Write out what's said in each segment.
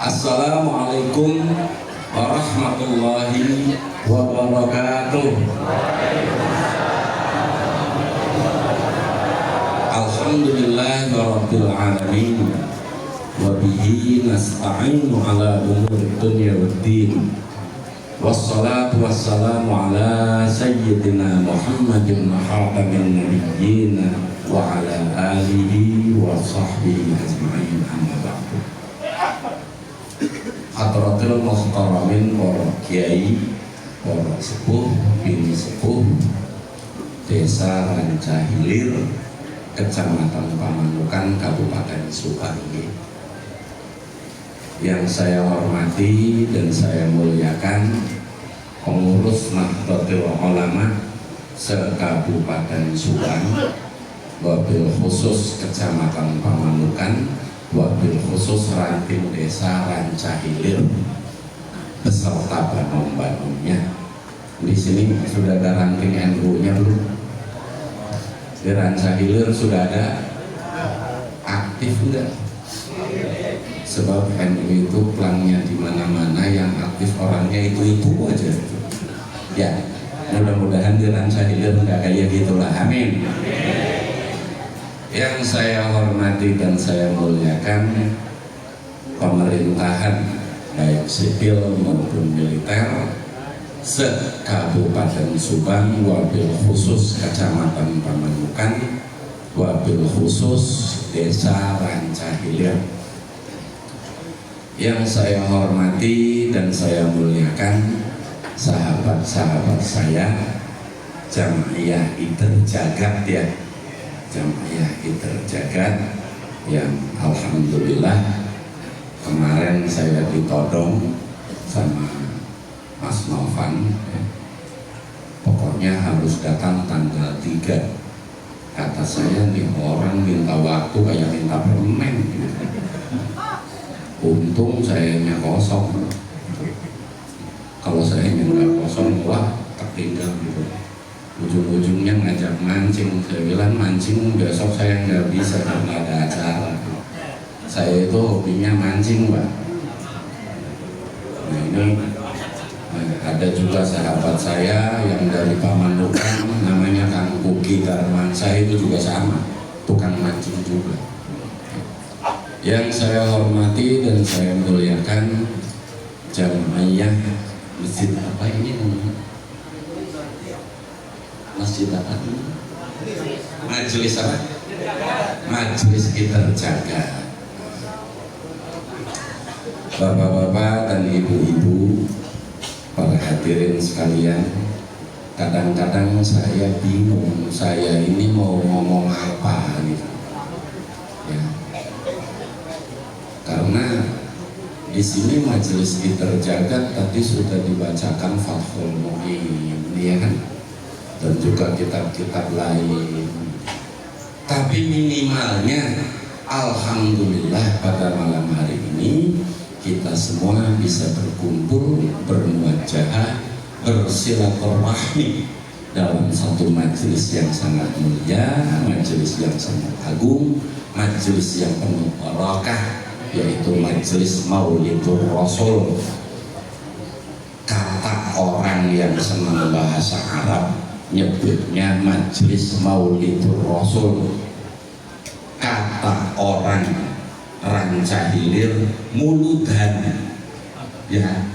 Assalamualaikum warahmatullahi wabarakatuh. Alhamdulillahirabbil alamin. Wa bihi nasta'inu ala umuri dunya waddin. Wassalatu wassalamu ala sayyidina Muhammadin khatamin nabiyyin wa ala alihi wa sahbihi ajma'in, amma ba'du. Hadratul muhtaramin, para kiai, para sepuh, bini sepuh Desa Rancahilir, Kecamatan Pamanukan, Kabupaten Subang, yang saya hormati dan saya muliakan pengurus Nahdlatul Ulama se-Kabupaten Subang, wabil khusus Kecamatan Pamanukan, wabil khusus ranting Desa Rancahilir beserta banom-banomnya. Di sini sudah ada ranting NU-nya belum? Di Rancahilir sudah ada aktif enggak? Sebab NU itu plangnya di mana-mana, yang aktif orangnya itu aja. Ya, mudah-mudahan di Rancahilir enggak kayak gitulah. Amin. Yang saya hormati dan saya muliakan pemerintahan baik sipil maupun militer se-Kabupaten Subang, wabil khusus Kecamatan Pamanukan, wabil khusus Desa Rancahilir. Yang saya hormati dan saya muliakan sahabat-sahabat saya, Jam'iyah Idr Jagat ya, Jam'iyah Idr Jagat, yang alhamdulillah kemarin saya ditodong sama Mas Novan, pokoknya harus datang tanggal 3. Kata saya, nih orang minta waktu kayak minta permen gitu. Untung sayanya kosong. Kalau sayanya nggak kosong, wah tertinggal gitu. Ujung-ujungnya ngajak mancing. Saya bilang mancing besok saya nggak bisa karena ada acara. Saya itu hobinya mancing, Pak. Nah ini ada juga sahabat saya yang dari Pamanukan, namanya Kang Kuki Darman. Saya itu juga sama, tukang mancing juga. Yang saya hormati dan saya muliakan Jam'iyah Masjid apa ini namanya? Masjid apa? Majelis apa? Majelis Idr Jagat. Bapak-bapak dan ibu-ibu, para hadirin sekalian, kadang-kadang saya bingung, saya ini mau ngomong apa gitu ya. Karena di sini Majelis Idr Jagat tadi sudah dibacakan Fathul Mu'in, ya kan? Dan juga kitab-kitab lain. Tapi minimalnya alhamdulillah pada malam hari ini kita semua bisa berkumpul, bermuajahah, bersilaturahmi dalam satu majelis yang sangat mulia, majelis yang sangat agung, majelis yang penuh barakah, yaitu majelis Maulidur Rasul. Kata orang yang senang bahasa Arab nyebutnya majelis Maulidur Rasul. Kata orang Rancahilir muludan ya.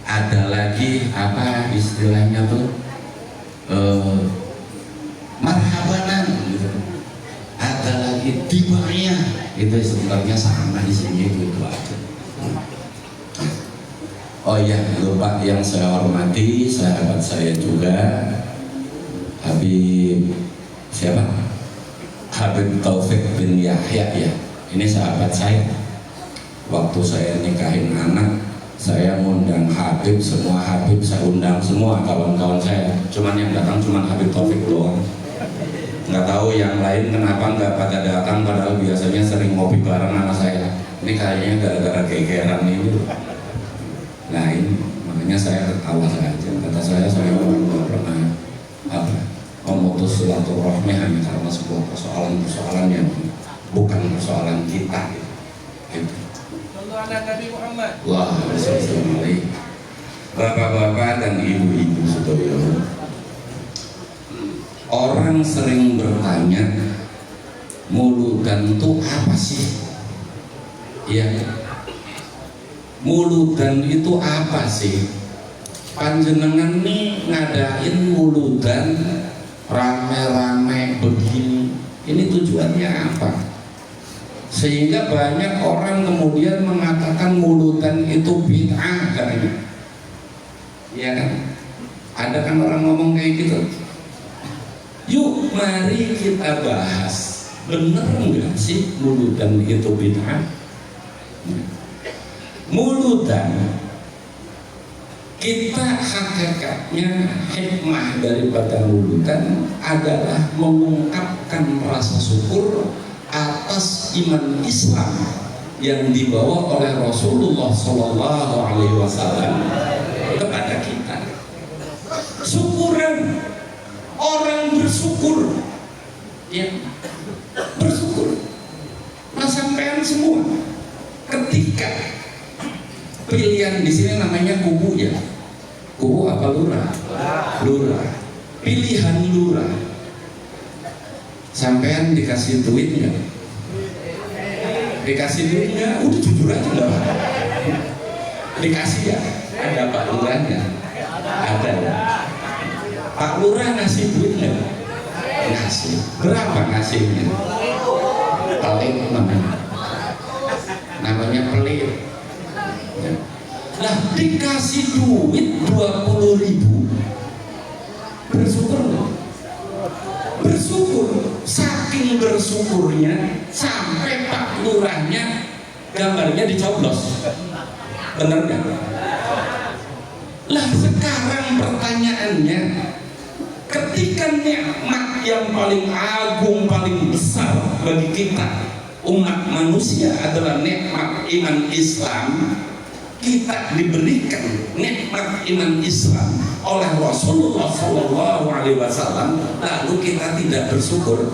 Ada lagi apa istilahnya tuh, marhabanan gitu. Ada lagi tibanya, itu sebenarnya sama isinya itu aja. Oh ya, lupa, yang saya hormati sahabat saya juga Habib siapa? Habib Taufik bin Yahya ya. Ini sahabat saya. Waktu saya nikahin anak, saya ngundang Habib, semua Habib saya undang semua kawan-kawan saya. Cuman yang datang cuman Habib Taufik doang. Nggak tahu yang lain kenapa nggak pada datang, padahal biasanya sering ngopi bareng sama saya. Ini kayaknya gara-gara gegeran ini. Nah ini makanya saya ketawa saja. Kata saya nggak pernah memutus silaturahmi hanya karena sebuah persoalan yang bukan persoalan kita gitu. untuk anak Nabi Muhammad. Wah, assalamualaikum. Bapak-bapak dan ibu-ibu sedaya. Orang sering bertanya, muludan itu apa sih? Ya, muludan itu apa sih? Panjenengan nih ngadain muludan rame-rame begini, ini tujuannya apa? Sehingga banyak orang kemudian mengatakan muludan itu bid'ah katanya. Iya kan? Ada kan orang ngomong kayak gitu. Yuk mari kita bahas, bener nggak sih muludan itu bid'ah? Muludan kita hakikatnya hikmah daripada muludan adalah mengungkapkan rasa syukur atas iman Islam yang dibawa oleh Rasulullah Shallallahu Alaihi Wasallam kepada kita. Syukuran, orang bersyukur, ya, bersyukur. Nah, sampean semua ketika pilihan di sini namanya kubu ya, kubu apa lurah? Lurah. Pilihan lurah. Sampean dikasih duit nggak? Dikasih duit nggak? Udah jujur aja nggak? Dikasih ya? Ada Pak Lurahnya? Ada ya? Pak Lurah ngasih duit nggak? Ngasih. Berapa ngasihnya? Pelit namanya pelit. Nah, dikasih duit 20.000, bersyukur nggak? Bersyukur. Saking bersyukurnya sampai Pak Lurahnya gambarnya dicoblos. Bener nggak? Lah sekarang pertanyaannya, ketika nikmat yang paling agung, paling besar bagi kita umat manusia adalah nikmat iman Islam, kita diberikan nikmat iman Islam oleh Rasulullah Shallallahu Alaihi Wasallam, lalu kita tidak bersyukur.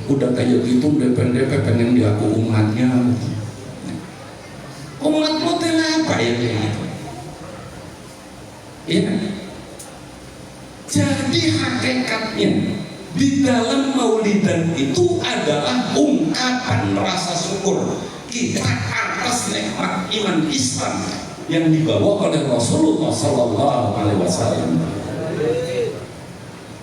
Udah kayak gitu DP pengen diaku umatnya. Umat model apa ya kayak gitu? Ya. Jadi hakikatnya di dalam maulidan itu adalah ungkapan rasa syukur kita atas nikmat iman Islam yang dibawa oleh Rasulullah Sallallahu Alaihi Wasallam.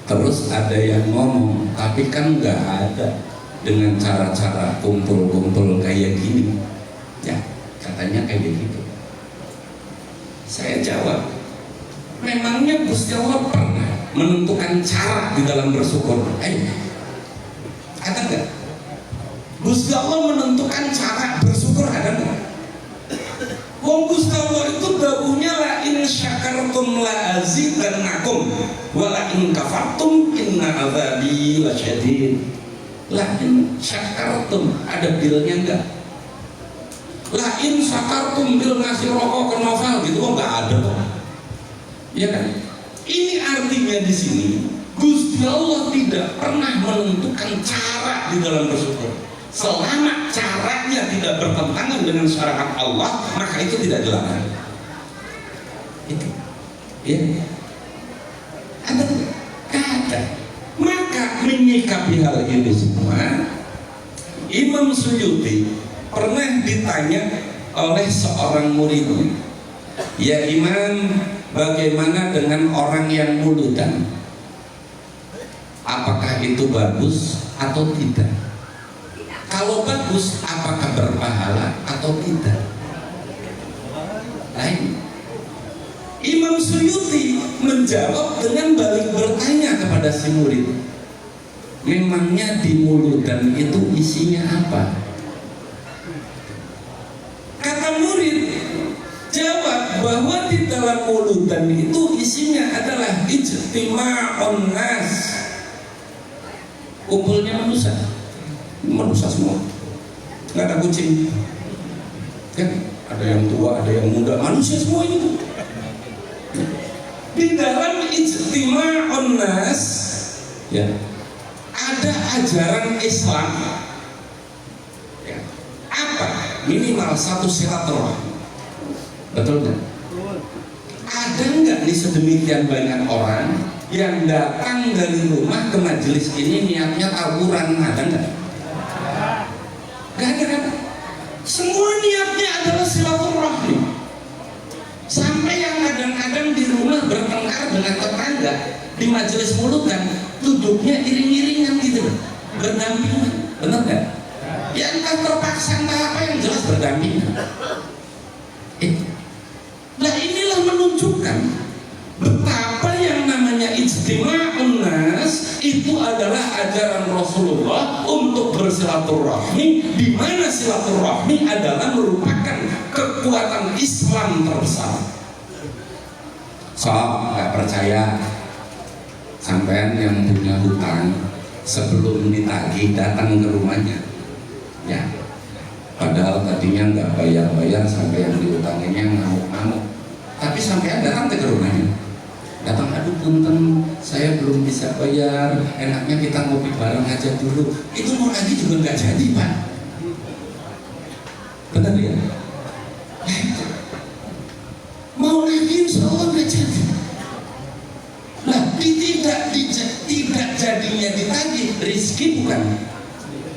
Terus ada yang ngomong, tapi kan nggak ada dengan cara-cara kumpul-kumpul kayak gini, ya katanya kayak gitu. Saya jawab, memangnya Gusti Allah pernah menentukan cara di dalam bersyukur? Ada nggak? Gusti Allah menentukan cara bersyukur, ada nggak? Wong Gusti Allah itu dawuhnya la in syakartum la azidannakum wa la in kafartum inna adzabi lasyadid. La in syakartum, ada bilnya enggak? La in syakartum bil ngasih rokok ke novel gitu kok enggak ada kok. Ya kan? Ini artinya di sini Gusti Allah tidak pernah menentukan cara di dalam bersyukur. Selama caranya tidak bertentangan dengan syariat Allah, maka itu tidak dilarang. Itu, ya. Ada. Maka menyikapi hal ini semua, Imam Suyuti pernah ditanya oleh seorang muridnya, ya Imam, bagaimana dengan orang yang muludan? Apakah itu bagus atau tidak? Kalau bagus, apakah berpahala atau tidak? Lain. Imam Suyuti menjawab dengan balik bertanya kepada si murid, memangnya di muludan itu isinya apa? Kata murid jawab bahwa di dalam muludan itu isinya adalah ijtima'un nas, kumpulnya manusia semua, nggak ada kucing kan, ada yang tua, ada yang muda, manusia semua itu. Di dalam ijtima'un nas, ya, ada ajaran Islam, ya. Apa? minimal satu silaturahmi. Betul nggak? Ada nggak nih sedemikian banyak orang yang datang dari rumah ke majelis ini niatnya tawuran? Ada nggak? Nggak ada kan? Semua niatnya adalah silaturahmi. Sampai yang kadang-kadang di rumah bertengkar dengan tetangga di majelis mulutan, duduknya iring-iringan gitu, berdampingan. Benar nggak? Ya entah terpaksa entah apa, yang jelas berdampingan. Nah inilah menunjukkan betapa yang namanya ijtima'un nas itu adalah ajaran Rasulullah untuk bersilaturahmi, di mana silaturahmi adalah merupakan kekuatan Islam terbesar. So, nggak percaya, sampean yang punya hutang sebelum ditagih datang ke rumahnya, ya. Padahal tadinya nggak bayar-bayar, sampai yang diutanginya ngamuk-ngamuk. Tapi sampai datang ke rumahnya, datang, aduh punten, saya belum bisa bayar, enaknya kita ngopi bareng aja dulu. Itu mau lagi juga nggak jadi, Pak. Benar ya? Mau lagi insya Allah nggak jadi. Nah, tidak jadinya ditagih, rezeki bukan.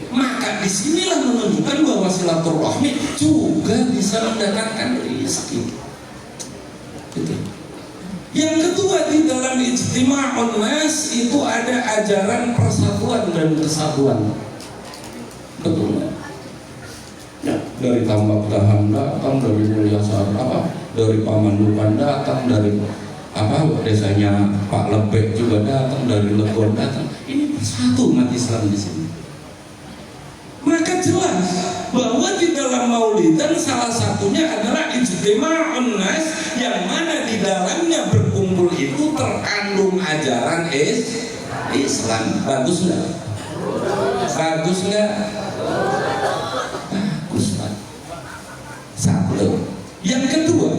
Maka disinilah menunjukkan bahwa silaturahmi juga bisa mendatangkan rezeki. Gitu. Yang kedua, di dalam ijtima'un nas itu ada ajaran persatuan dan kesatuan. Betul nggak? Ya, dari Tambak Dahan datang, dari Mulyasar dari Pamandukan datang, dari desanya Pak Lebek juga datang, dari Legon datang. Ini satu umat Islam di sini. Maka jelas bahwa di dalam maulidan salah satunya adalah ijtima'un nas, yang mana di dalamnya berkumpul itu terkandung ajaran Islam. Bagus nggak? Bagus nggak? Bagus, Pak. Satu. Yang kedua,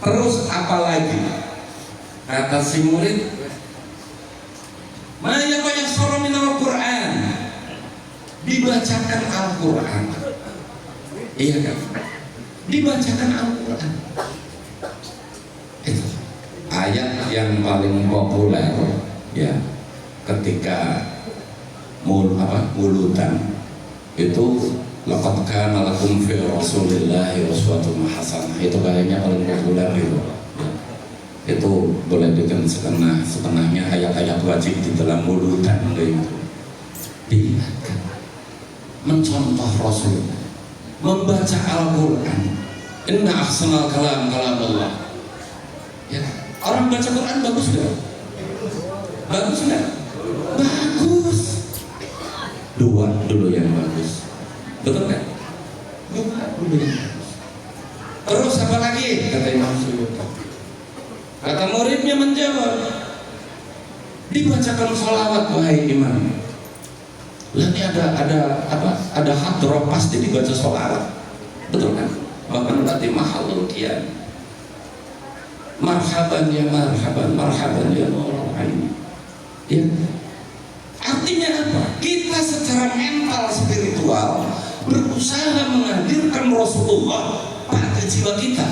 terus apalagi? Kata si murid, "Ma yafassara minal Qur'an." Dibacakan Al-Quran. Iya kan? Dibacakan Al-Quran. Itu ayat yang paling populer ya ketika mulutan itu, laqad kana lakum fi Rasulillahi uswatun hasanah. Itu kayaknya paling populer itu. Itu boleh dengan setengahnya ayat-ayat wajib di dalam mulutan gitu. Diingatkan, mencontoh Rasul, membaca Al-Quran. Inna ahsanal kalam Allah. Ya, orang baca Quran bagus nggak? Bagus nggak? Bagus. Dua dulu yang bagus, betul nggak? Dua dulu yang bagus. Terus apa lagi? Kata Imam Suyuti. Kata muridnya menjawab, dibacakan sholawat wahai imam. Nanti ada hadroh, pasti dibaca sholawat, betul kan? Bahkan nanti mahalul kian, marhaban ya marhaban, marhaban ya nurul aini. Ya, artinya apa? Kita secara mental spiritual berusaha menghadirkan Rasulullah pada jiwa kita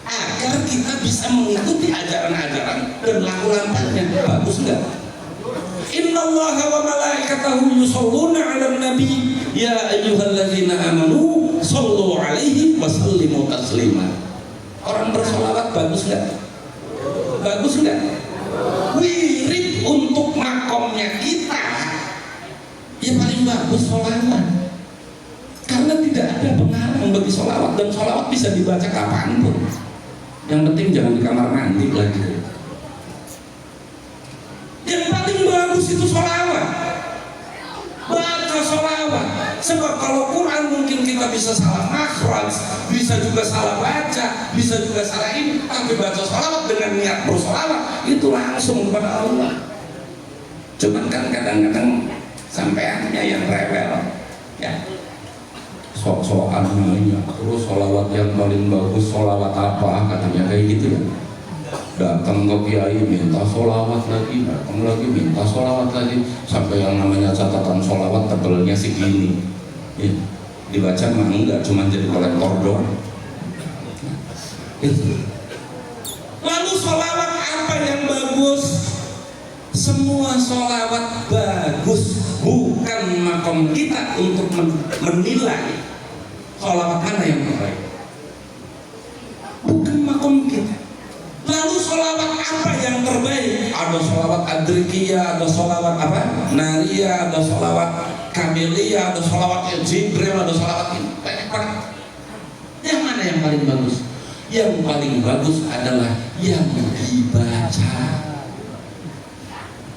agar kita bisa mengikuti ajaran-ajaran dan laku-lakunya. Bagus enggak? Innallaha wa malaikatahu yusholluna 'alan nabi ya ayyuhalladzina amanu shollu 'alaihi wa sallimu taslima. Orang bersolawat bagus enggak? Bagus enggak? Wirid untuk makomnya kita ya paling bagus sholawat, karena tidak ada penghalang bagi sholawat, dan sholawat bisa dibaca kapanpun. Yang penting jangan di kamar mandi lagi. Yang paling bagus itu sholawat. Baca sholawat. Sebab kalau Quran mungkin kita bisa salah makhraj, bisa juga salah baca, bisa juga salah ini. Tapi baca sholawat dengan niat bersholawat itu langsung kepada Allah. Cuman kan kadang-kadang sampeannya yang rewel, ya. Sok-sokan namanya. Terus sholawat yang paling bagus sholawat apa? Katanya kayak gitu ya. Datang ke kiai minta sholawat lagi, datang lagi minta sholawat lagi, sampai yang namanya catatan sholawat tebelnya segini ya. dibaca mah enggak, cuma jadi kolektor doang. Itu. Lalu sholawat apa yang bagus? Semua sholawat bagus, bukan makom kita untuk menilai sholawat mana yang terbaik, bukan makom kita. Lalu sholawat apa yang terbaik? Ada sholawat adrikiyah, ada sholawat apa? Nariyah, ada sholawat kamiliyah, ada sholawat Jibril, ada sholawat ini. Banyak banget. Yang mana yang paling bagus? Yang paling bagus adalah yang dibaca.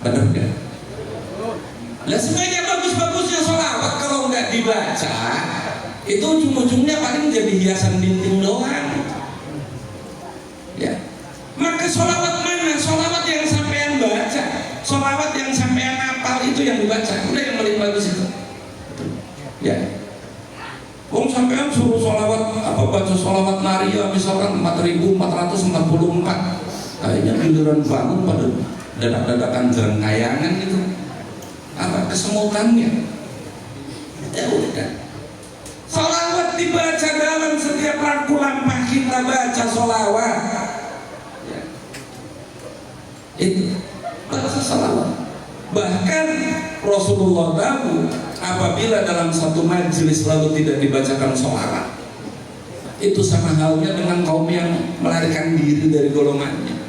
Benar gak? Lah sebenarnya bagus-bagusnya sholawat kalau nggak dibaca itu ujung-ujungnya paling jadi hiasan dinding doang. Ya. Maka sholawat mana? Sholawat yang sampean baca, sholawat yang sampean hafal itu yang dibaca. Udah yang paling bagus itu. Ya. Wong sampean suruh sholawat baca sholawat nariyah misalkan 4444, kayaknya giliran bangun pada dadak-dadakan jerengkayangan gitu, apa kesemutannya. Ya udah, sholawat dibaca dalam setiap laku lampah kita baca sholawat. Ya. Itu baca sholawat. Bahkan Rasulullah tahu apabila dalam satu majelis lalu tidak dibacakan sholawat, itu sama halnya dengan kaum yang melarikan diri dari golongannya.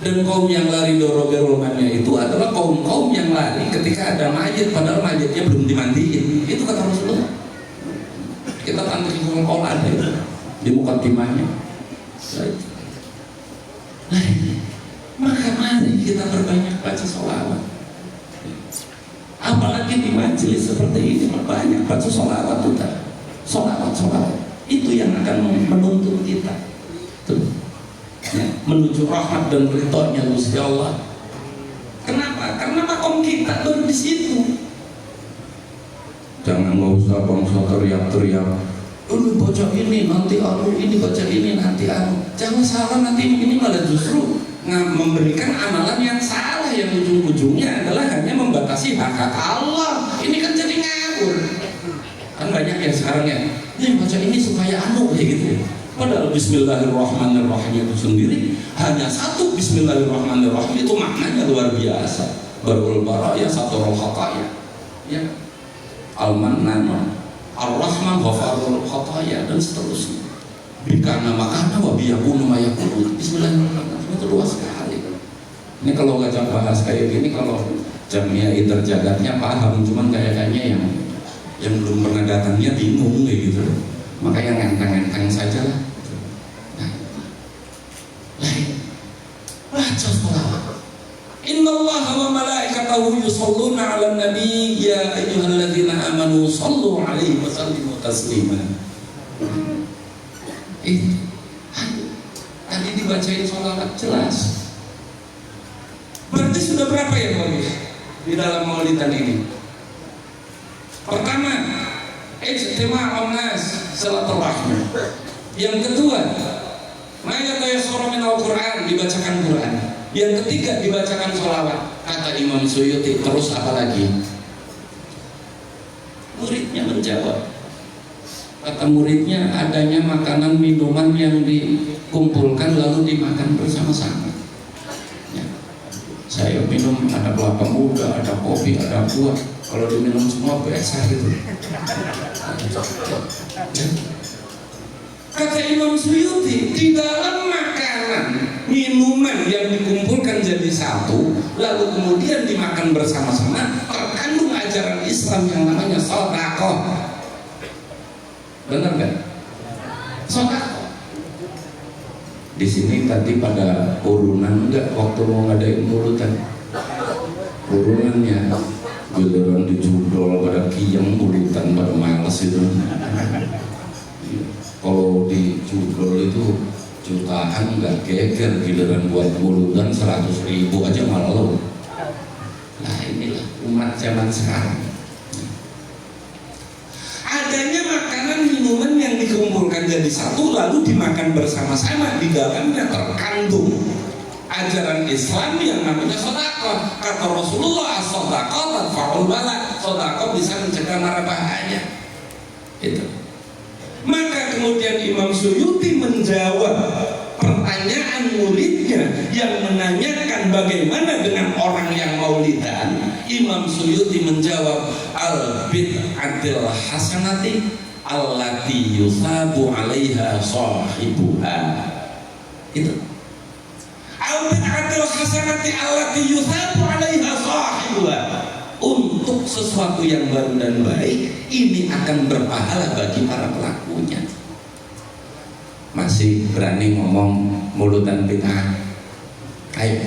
Dan kaum yang lari dari golongannya itu adalah kaum-kaum yang lari ketika ada mayat padahal mayatnya belum dimandiin. Itu kata Rasulullah. Kita tantri kalau ada itu di mukadimahnya. Maka mari kita perbanyak baca sholawat. Apalagi di majelis seperti ini perbanyak baca sholawat kita. Sholawat itu yang akan menuntun kita ya, menuju rahmat dan ridhonya Gusti Allah. Kenapa? Karena makom kita baru di situ. Jangan nggak usah bangsa teriak-teriak. Ini baca ini nanti ini baca ini nanti Jangan salah, nanti ini malah justru memberikan amalan yang salah yang ujung-ujungnya adalah hanya membatasi hak Allah. Ini kan jadi ngawur. Kan banyak ya sekarang ya. Ini baca ini supaya kayak gitu. Padahal Bismillahirrahmanirrahim itu sendiri hanya satu Bismillahirrahmanirrahim itu maknanya luar biasa. Barul baraya saturul khataya. Ya. Al-Mannan, Ar-Rahman ghafarul khataya dan seterusnya. Bikana makana wa biyakunu mayakunu. Bismillahirrahmanirrahim itu luas sekali. Ini kalau baca bahas kayak gini, kalau Jamia Interjagatnya paham, cuman kayaknya yang belum pernah datangnya bingung kayak gitu. Maka yang ngenteng-ngenteng saja lah. Baca sholawat. Innallaha wa malaikatahu yusholluna 'alan nabi ya ayyuhalladzina amanu shallu 'alaihi wa sallimu taslima. Tadi dibacain sholawat jelas. Berarti sudah berapa ya Maulid di dalam maulidan ini? Pertama, ijtima'un nas silaturahmi. Yang kedua, ma yatayassara minal Qur'an, dibacakan Quran. Yang ketiga, dibacakan sholawat. Kata Imam Suyuti, terus apa lagi? Muridnya menjawab. Kata muridnya, adanya makanan minuman yang dikumpulkan lalu dimakan bersama-sama. Ya. Saya minum ada kelapa muda, ada kopi, ada buah. Kalau diminum semua biasa gitu. Kata Imam Suyuti, di dalam makanan minuman yang dikumpulkan jadi satu lalu kemudian dimakan bersama-sama terkandung ajaran Islam yang namanya sedekah. Benar kan? Sedekah. Di sini tadi pada urunan enggak waktu mau ngadain mulutan? Urunannya giliran dijudol pada kiyeng mulutan pada males itu. Kalau dijudol itu jutaan nggak geger, giliran buat mulutan 100.000 aja malu. Nah inilah umat zaman sekarang. Adanya makanan minuman yang dikumpulkan jadi satu lalu dimakan bersama-sama, di dalamnya terkandung ajaran Islam yang namanya sedekah. Kata Rasulullah, sedekah tadfa'ul bala. Sedekah bisa mencegah mara bahaya. Itu. Maka kemudian Imam Suyuti menjawab pertanyaan muridnya yang menanyakan bagaimana dengan orang yang maulidan. Imam Suyuti menjawab, al bid'atil hasanati allati yusabu 'alaiha sahibuha. Itu. Al bid'atil hasanati allati yusabu 'alaiha sahibuha. Untuk sesuatu yang baru dan baik, ini akan berpahala bagi para pelakunya. Masih berani ngomong mulutan bid'ah? Ayo.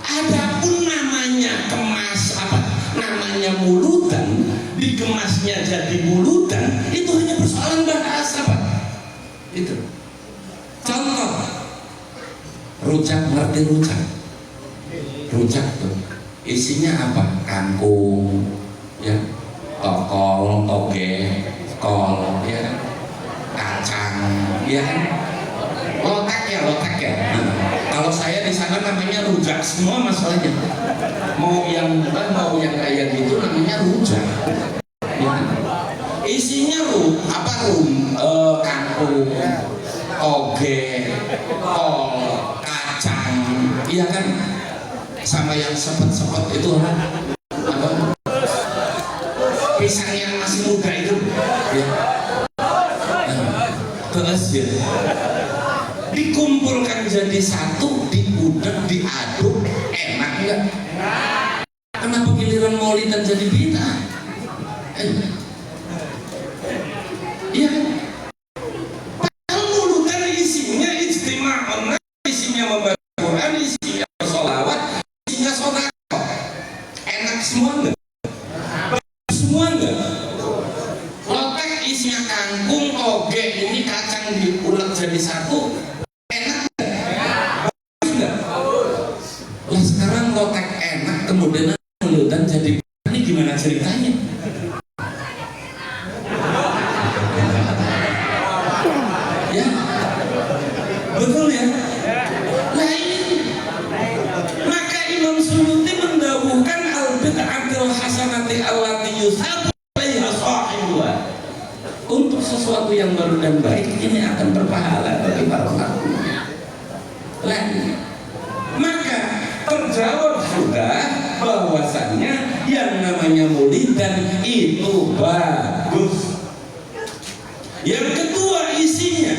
Adapun namanya kemas apa? Namanya mulutan, dikemasnya jadi mulutan, itu hanya persoalan bahasa, Pak. Itu. Contoh, rujak, ngerti rujak? Rujak tuh isinya apa? Kangkung, ya, tokol, toge, kol, ya, kacang, ya, lotek ya. Kalau saya di sana namanya rujak semua masalahnya. Mau yang bukan, mau yang kayak gitu namanya rujak. Ya. Isinya kangkung, toge, kol, kacang, iya kan? Sama yang sepet-sepet itu apa? Pisang yang masih muda itu, ya. Terus ya, dikumpulkan jadi satu, diudek, diaduk, enak nggak? Kenapa giliran maulidan jadi bid'ah? Iya kan? Padahal maulidan isinya ijtima'un, isinya membaca Quran, isinya sholawat, isinya sodako. Enak semua nggak? Semua nggak? Lotek isinya kangkung, toge, ini kacang diulek jadi satu, enak nggak? Bagus nggak? Lah sekarang lotek enak, kemudian maulidan jadi ini gimana ceritanya? Ya, betul ya. Nah ini, maka Imam Suyuti mendawuhkan al bid'atil hasanati allati yusabu 'alaiha sahibuha. Untuk sesuatu yang baru dan baik, ini akan berpahala bagi para pelakunya. Lagi, maka terjawab sudah bahwasannya yang namanya maulidan itu bagus. Yang kedua isinya,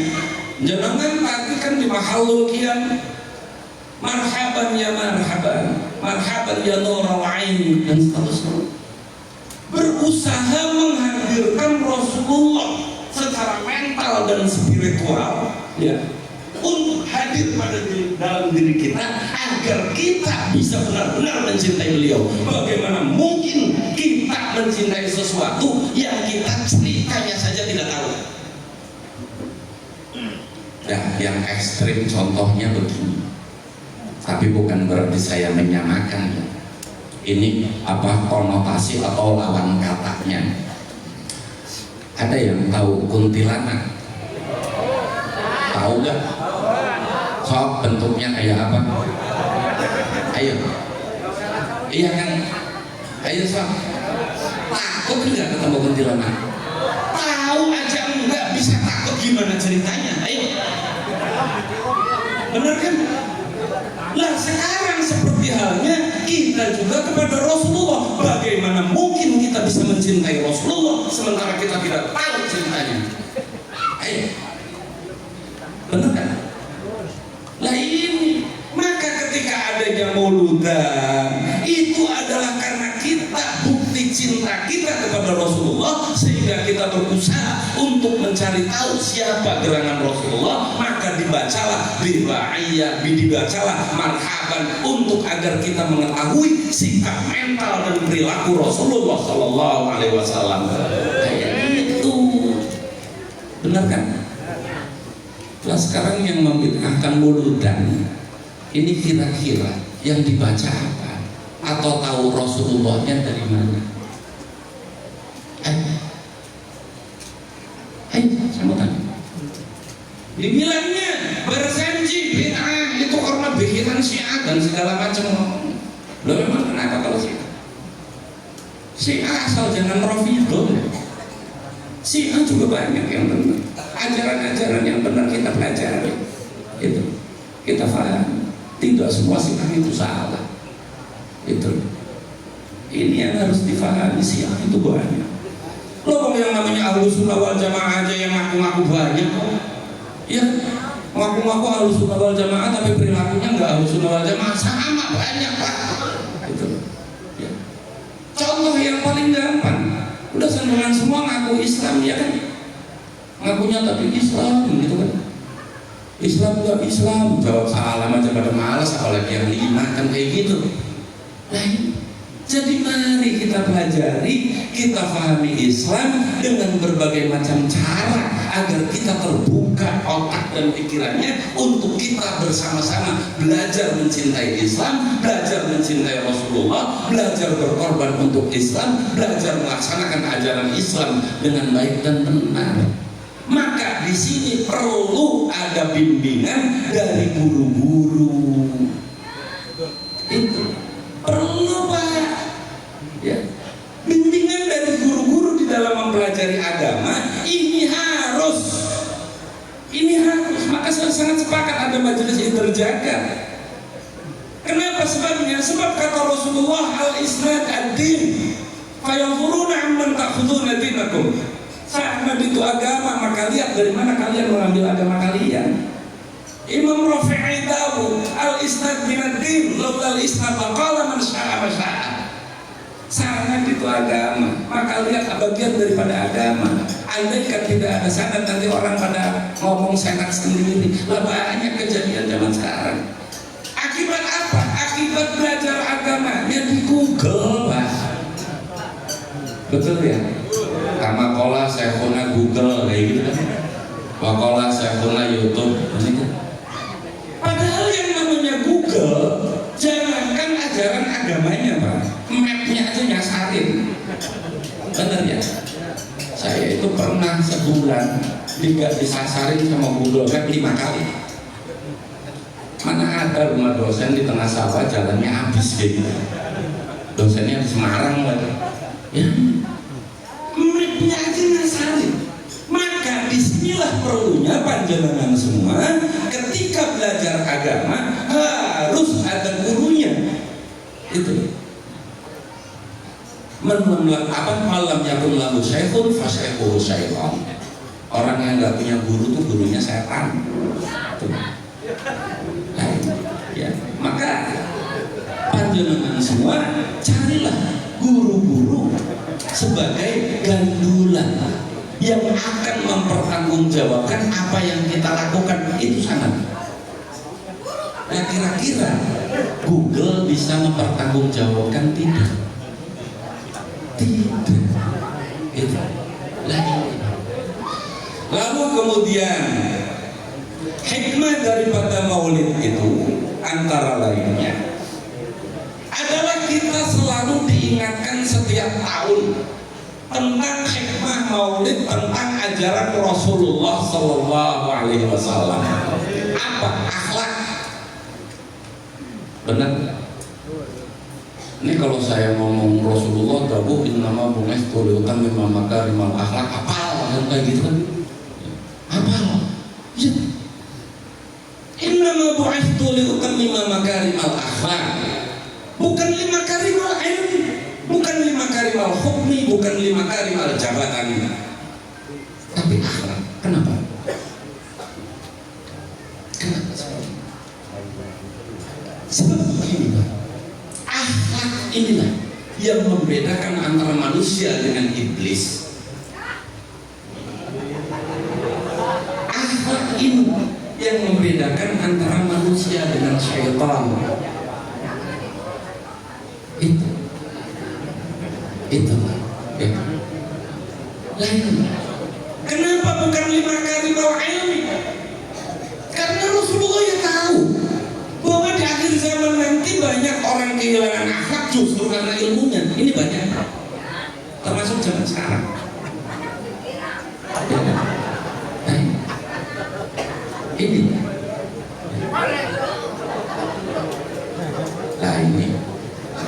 jenengan perhatikan di mahallul qiyam, marhaban ya marhaban, marhaban ya nurul ain, dan seterusnya. Berusaha menghadirkan Rasulullah secara mental dan spiritual, ya, untuk hadir pada dalam diri kita agar kita bisa benar-benar mencintai beliau. Bagaimana mungkin kita mencintai sesuatu yang kita ceritanya saja tidak tahu? Ya, yang ekstrim contohnya begini, tapi bukan berarti saya menyamakan ya. Ini apa konotasi atau lawan katanya. Ada yang tahu kuntilanak? Tahu nggak? Sok bentuknya kayak apa? Ayo, iya kan? Ayo sok. Takut nggak ketemu kuntilanak? Tahu aja nggak bisa takut, gimana ceritanya? Ayo, benar kan? Lah sekarang seperti halnya kita juga kepada Rasulullah. Bagaimana mungkin kita bisa mencintai Rasulullah sementara kita tidak tahu ceritanya? Ayo, benar kan? Lah ini, maka ketika adanya mauludan, itu adalah karena kita bukti cinta kita kepada Rasulullah, sehingga kita berusaha untuk mencari tahu siapa gerangan Rasulullah. Maka dibacalah dira'iyah, dibacalah marhaban, untuk agar kita mengetahui sikap mental dan perilaku Rasulullah Sallallahu Alaihi Wasallam. Kayak itu, benar kan? Nah sekarang yang membid'ahkan mauludan ini kira-kira yang dibaca apa? Atau tahu Rasulullahnya dari mana? Saya mau tanya. Dibilangnya berjanji bid'ah itu karena bikinan Syiah dan segala macam. Loh memang kenapa kalau Syiah? Syiah asal jangan Rafidhah. Syiah juga banyak yang benar, ajaran-ajaran yang benar kita pelajari, itu kita paham. Tidak semua Syiah itu salah, itu ini yang harus difahami. Syiah itu banyak loh, yang namanya Ahlus Sunnah wal Jamaah aja yang ngaku-ngaku banyak ya, ngaku-ngaku Ahlus Sunnah wal Jamaah tapi perilakunya nggak Ahlus Sunnah wal Jamaah, sama banyak Pak. Itu ya. Contoh yang paling gampang, udah senengan semua ngaku Islam ya kan, ngakunya tapi Islam gitu kan, Islam nggak Islam, jawab salam aja pada malas, apalagi yang lima kan kayak gitu. Nah, jadi mari kita pelajari, kita pahami Islam dengan berbagai macam cara agar kita terbuka otak dan pikirannya untuk kita bersama-sama belajar mencintai Islam, belajar mencintai Rasulullah, belajar berkorban untuk Islam, belajar melaksanakan ajaran Islam dengan baik dan benar. Maka di sini perlu ada bimbingan dari guru-guru. Itu perlu Pak ya, bimbingan dari guru-guru di dalam mempelajari agama ini harus. Maka saya sangat sepakat ada majelis yang terjaga. Kenapa sebabnya? Sebab kata Rasulullah, al-isnad ad-din fayanzuruna amman ta'khuduna dinakum. Sanad itu agama, maka lihat dari mana kalian mengambil agama kalian. Imam Rafi'i tahu al-isnad minad-din, laula al-isnad qala man syaa ma syaa. Sanad itu agama, maka lihat bagian daripada agama. Andaikan tidak ada sanad, nanti orang pada ngomong sanad sendiri. Lah banyak kejadian zaman sekarang. Akibat apa? Akibat belajar agamanya di Google, Pak. Betul ya? Kama kola syekhuna Google kayak gitu kan. Wakola syekhuna YouTube. Padahal yang namanya Google, jangankan ajaran agamanya Pak, mapnya aja nyasarin. Bener ya? Saya itu pernah sebulan disasarin sama Google Map 5 kali. Mana ada rumah dosen di tengah sawah jalannya habis gitu. Dosennya di Semarang lagi. Ya, mapnya aja nyasarin. Maka disinilah perlunya panjenengan semua ketika belajar agama harus ada gurunya. Itu malam yakun lahu syekhun fasyekhuhu syaitan. Orang yang nggak punya guru tuh gurunya setan. Nah, ya. Maka panjenengan semua carilah guru-guru sebagai gandulan yang akan mempertanggungjawabkan apa yang kita lakukan. Itu sangat. Nah, kira-kira Google bisa mempertanggungjawabkan tidak? Tidak. Itu. Lalu kemudian hikmah daripada maulid itu antara lainnya adalah kita selalu diingatkan setiap tahun tentang hikmah maulid, tentang ajaran Rasulullah Sallallahu Alaihi Wasallam. Apa? Akhlak. Benar? Ini kalau saya ngomong Rasulullah tahu innama bu'istu liutammima makarimal akhlak, apal kayak gitu kan? Apal? Ya. Innama bu'istu liutammima makarimal akhlak. Bukan lima karimal ilmi, bukan lima karimal hukmi, bukan lima karimal jabatan, tapi akhlak. Kenapa? Kenapa? Sebab begini Pak, akhlak inilah yang membedakan antara manusia dengan iblis. Akhlak ini yang membedakan antara manusia dengan syaitan. Itu ya. Lain. Kenapa bukan lima kalimat ilmi? Karena Rasulullah ya tahu bahwa di akhir zaman nanti banyak orang kehilangan akhlak justru karena ilmunya. Ini banyak, termasuk zaman sekarang. Ya. Nah, ini. Nah ini.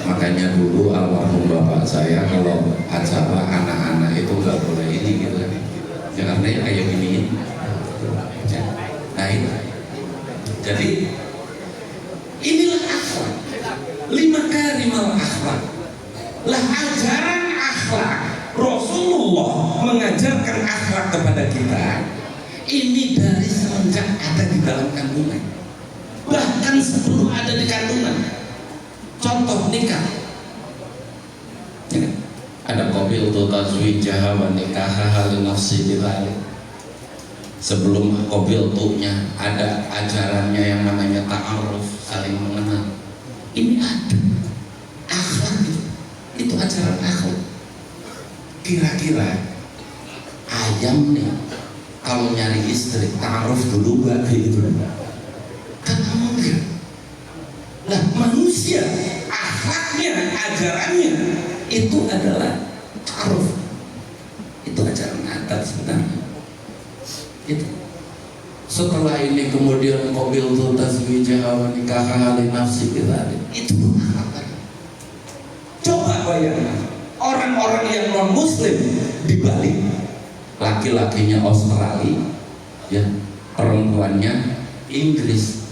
Makanya dulu almarhum bapak saya kalau acara anak-anak itu nggak boleh ini gitu kan. ajaran akhlak Rasulullah mengajarkan akhlak kepada kita ini dari semenjak ada di dalam kandungan, bahkan sebelum ada di kandungan. Contoh nikah, ya. Ada qabil tu tazwijah wa nikaha li nafsi bidzalik. Sebelum qabil tu-nya ada ajarannya yang namanya ta'aruf, saling mengenal. Ini ada akhlak itu ajaran akhlak. Kira-kira ayam nih kalau nyari istri ta'aruf dulu gak kayak gitu? Kan enggak. Nah manusia akhlaknya, ajarannya itu adalah ta'aruf. Itu ajaran adat sebenarnya. Itu. Setelah ini kemudian qabil tu tazwijah wa nikaha li nafsi bidzalik. Itu akhlak. Coba bayangkan orang-orang yang non muslim di Bali, laki-lakinya Australia, ya, perempuannya Inggris,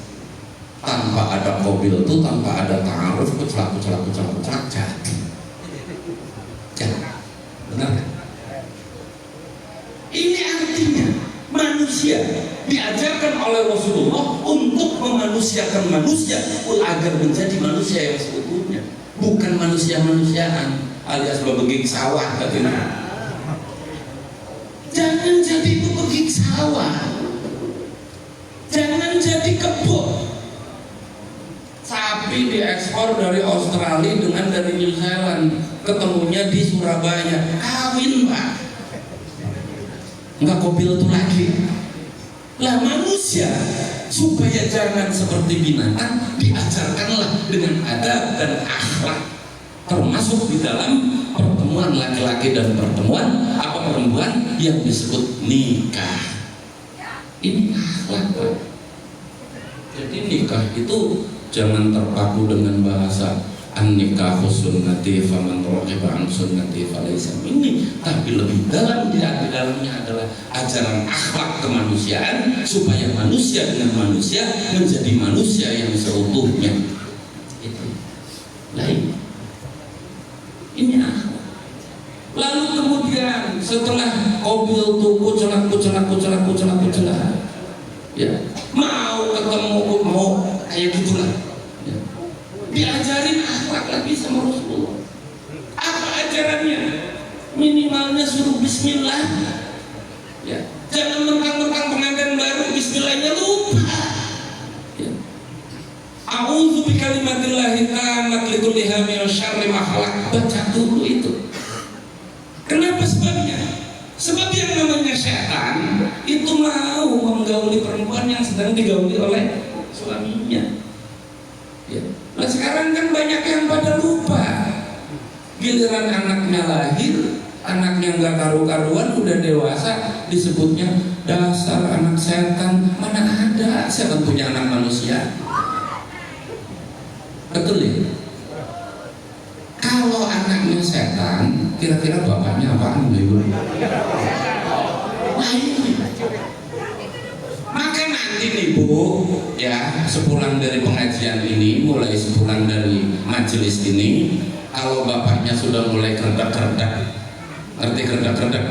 tanpa ada qabil itu, tanpa ada ta'aruf, kucelak jadi. Benar kan? Ini artinya manusia diajarkan oleh Rasulullah untuk memanusiakan manusia agar menjadi manusia yang seutuhnya, bukan manusia-manusiaan alias bebegik sawah katanya. Jangan jadi bebegik sawah, jangan jadi kebun. Sapi diekspor dari Australia dengan dari New Zealand, ketemunya di Surabaya, kawin pak, nggak qabil itu lagi. Lah manusia supaya jangan seperti binatang, diajarkanlah dengan adab dan akhlak, termasuk di dalam pertemuan laki-laki dan pertemuan perempuan yang disebut nikah. Ini akhlak pak. Jadi nikah itu jangan terpaku dengan bahasa an-nikahu sunnati faman raghiba an sunnati falaysa minni, tapi lebih dalam, di dalamnya adalah ajaran akhlak kemanusiaan supaya manusia dengan manusia menjadi manusia yang seutuhnya. Itu lain. Ini akhlak. Lalu kemudian setelah qabil tuh kucelak, ya, mau ketemu mau kayak gitulah. Ya. Diajarin akhlak lagi sama Rasulullah. Apa ajarannya? Minimalnya suruh bismillah. Ya. Jangan mentang-mentang pengantin baru bismillahnya lupa. Ya. A'udzu bikalimatillahi tammati li kulli hammin syarri ma khalaq. Baca dulu itu. Kenapa sebabnya? Sebab yang namanya setan itu mau menggauli perempuan yang sedang digauli oleh suaminya. Ya. Nah sekarang kan banyak yang pada lupa. Giliran anaknya lahir, anaknya nggak karu-karuan, udah dewasa, disebutnya dasar anak setan. Mana ada setan punya anak manusia? Betul ya? Kalau anaknya setan, kira-kira bapaknya apaan ibu? Nah ini. Maka nanti nih bu, ya sepulang dari pengajian ini, mulai sepulang dari majelis ini, kalau bapaknya sudah mulai kerdak-kerdak, ngerti kerdak-kerdak?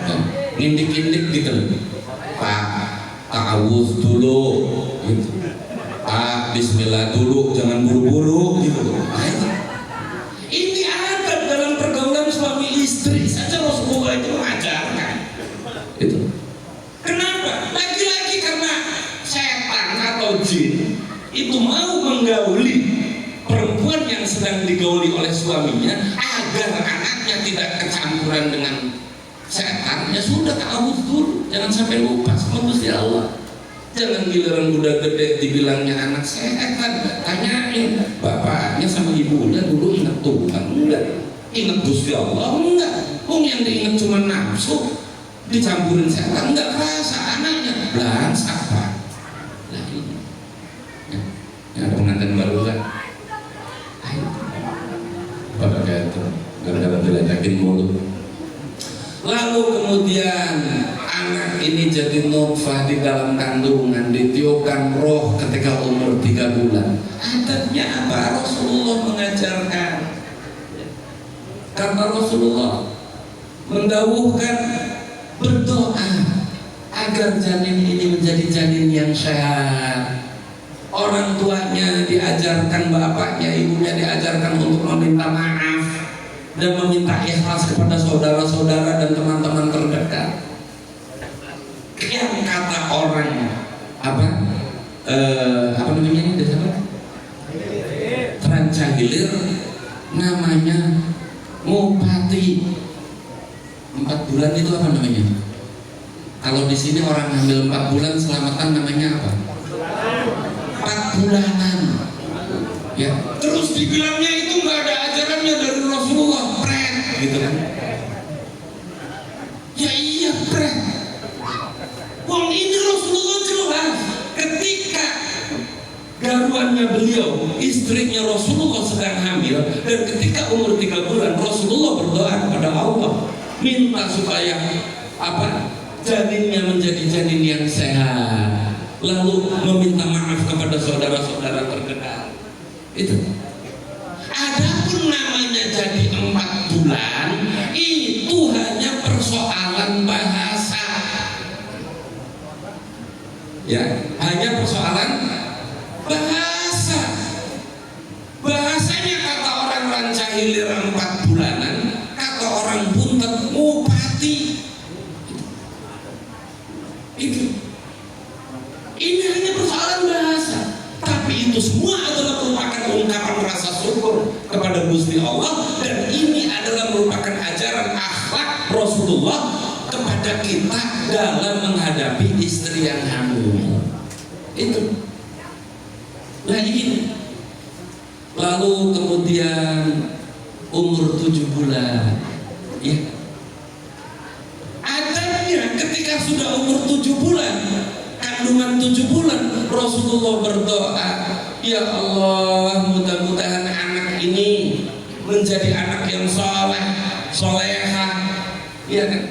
Ya, ngindik-ngindik gitu, Pak, ta'awuz dulu, gitu. Pak, bismillah dulu, jangan buru-buru, gitu. Ini ada dalam pergaulan suami istri saja Rasulullah itu mengajarkan. Itu. Kenapa? Lagi-lagi karena setan atau jin itu mau menggauli perempuan yang sedang digauli oleh suaminya agar anaknya tidak kecampuran dengan setan. Ya sudah, ta'awudz dulu, jangan sampai lupa sama Gusti Allah. Jangan giliran udah gede dibilangnya anak setan, tanyain bapaknya sama ibunya dulu ingat Tuhan enggak? Ingat Gusti Allah enggak? Yang diingat cuma nafsu, dicampurin setan enggak kerasa anaknya. Lah siapa? Lah ini. Ya, ada pengantin baru kan? Ayo. Pada kayak itu, gara-gara diledakin mulut. Lalu kemudian anak ini jadi nutfah di dalam kandungan, ditiupkan roh ketika umur 3 bulan. Adabnya apa? Rasulullah mengajarkan Kata Rasulullah mendawuhkan berdoa agar janin ini menjadi janin yang sehat. Orang tuanya diajarkan, bapaknya, ibunya diajarkan untuk meminta maaf dan meminta ikhlas kepada saudara-saudara dan teman-teman terdekat. Yang kata orang apa namanya ini desa apa? Ranca Hilir, namanya ngupati 4 bulan itu apa namanya? Kalau di sini orang hamil 4 bulan selamatan namanya apa? 4 bulanan. Ya, terus dibilangnya itu nggak ada ajarannya dari Rasulullah, prank gitu kan? Ya iya prank. Wong ini Rasulullah jelas ketika garuannya beliau, istrinya Rasulullah sedang hamil, dan ketika umur 3 bulan Rasulullah berdoa kepada Allah minta supaya apa? Janinnya menjadi janin yang sehat, lalu meminta maaf kepada saudara-saudara terdekat. Itu. Adapun namanya jadi 4 bulan itu hanya persoalan bahasa. Ya, hanya persoalan bahasa. Bahasanya kata orang Ranca Hilir 4 bulanan, kata orang Buntet ngupati. Itu. Ini hanya persoalan bahasa, tapi itu semua adalah merupakan ungkapan rasa syukur kepada Gusti Allah, dan ini adalah merupakan ajaran akhlak Rasulullah kepada kita dalam menghadapi istri yang hamil. Itu. Nah ini. Lalu kemudian umur 7 bulan, ya. Adanya ketika sudah umur 7 bulan, kandungan 7 bulan, Rasulullah berdoa, ya Allah, mudah-mudahan anak ini menjadi anak yang soleh, soleha, ya kan?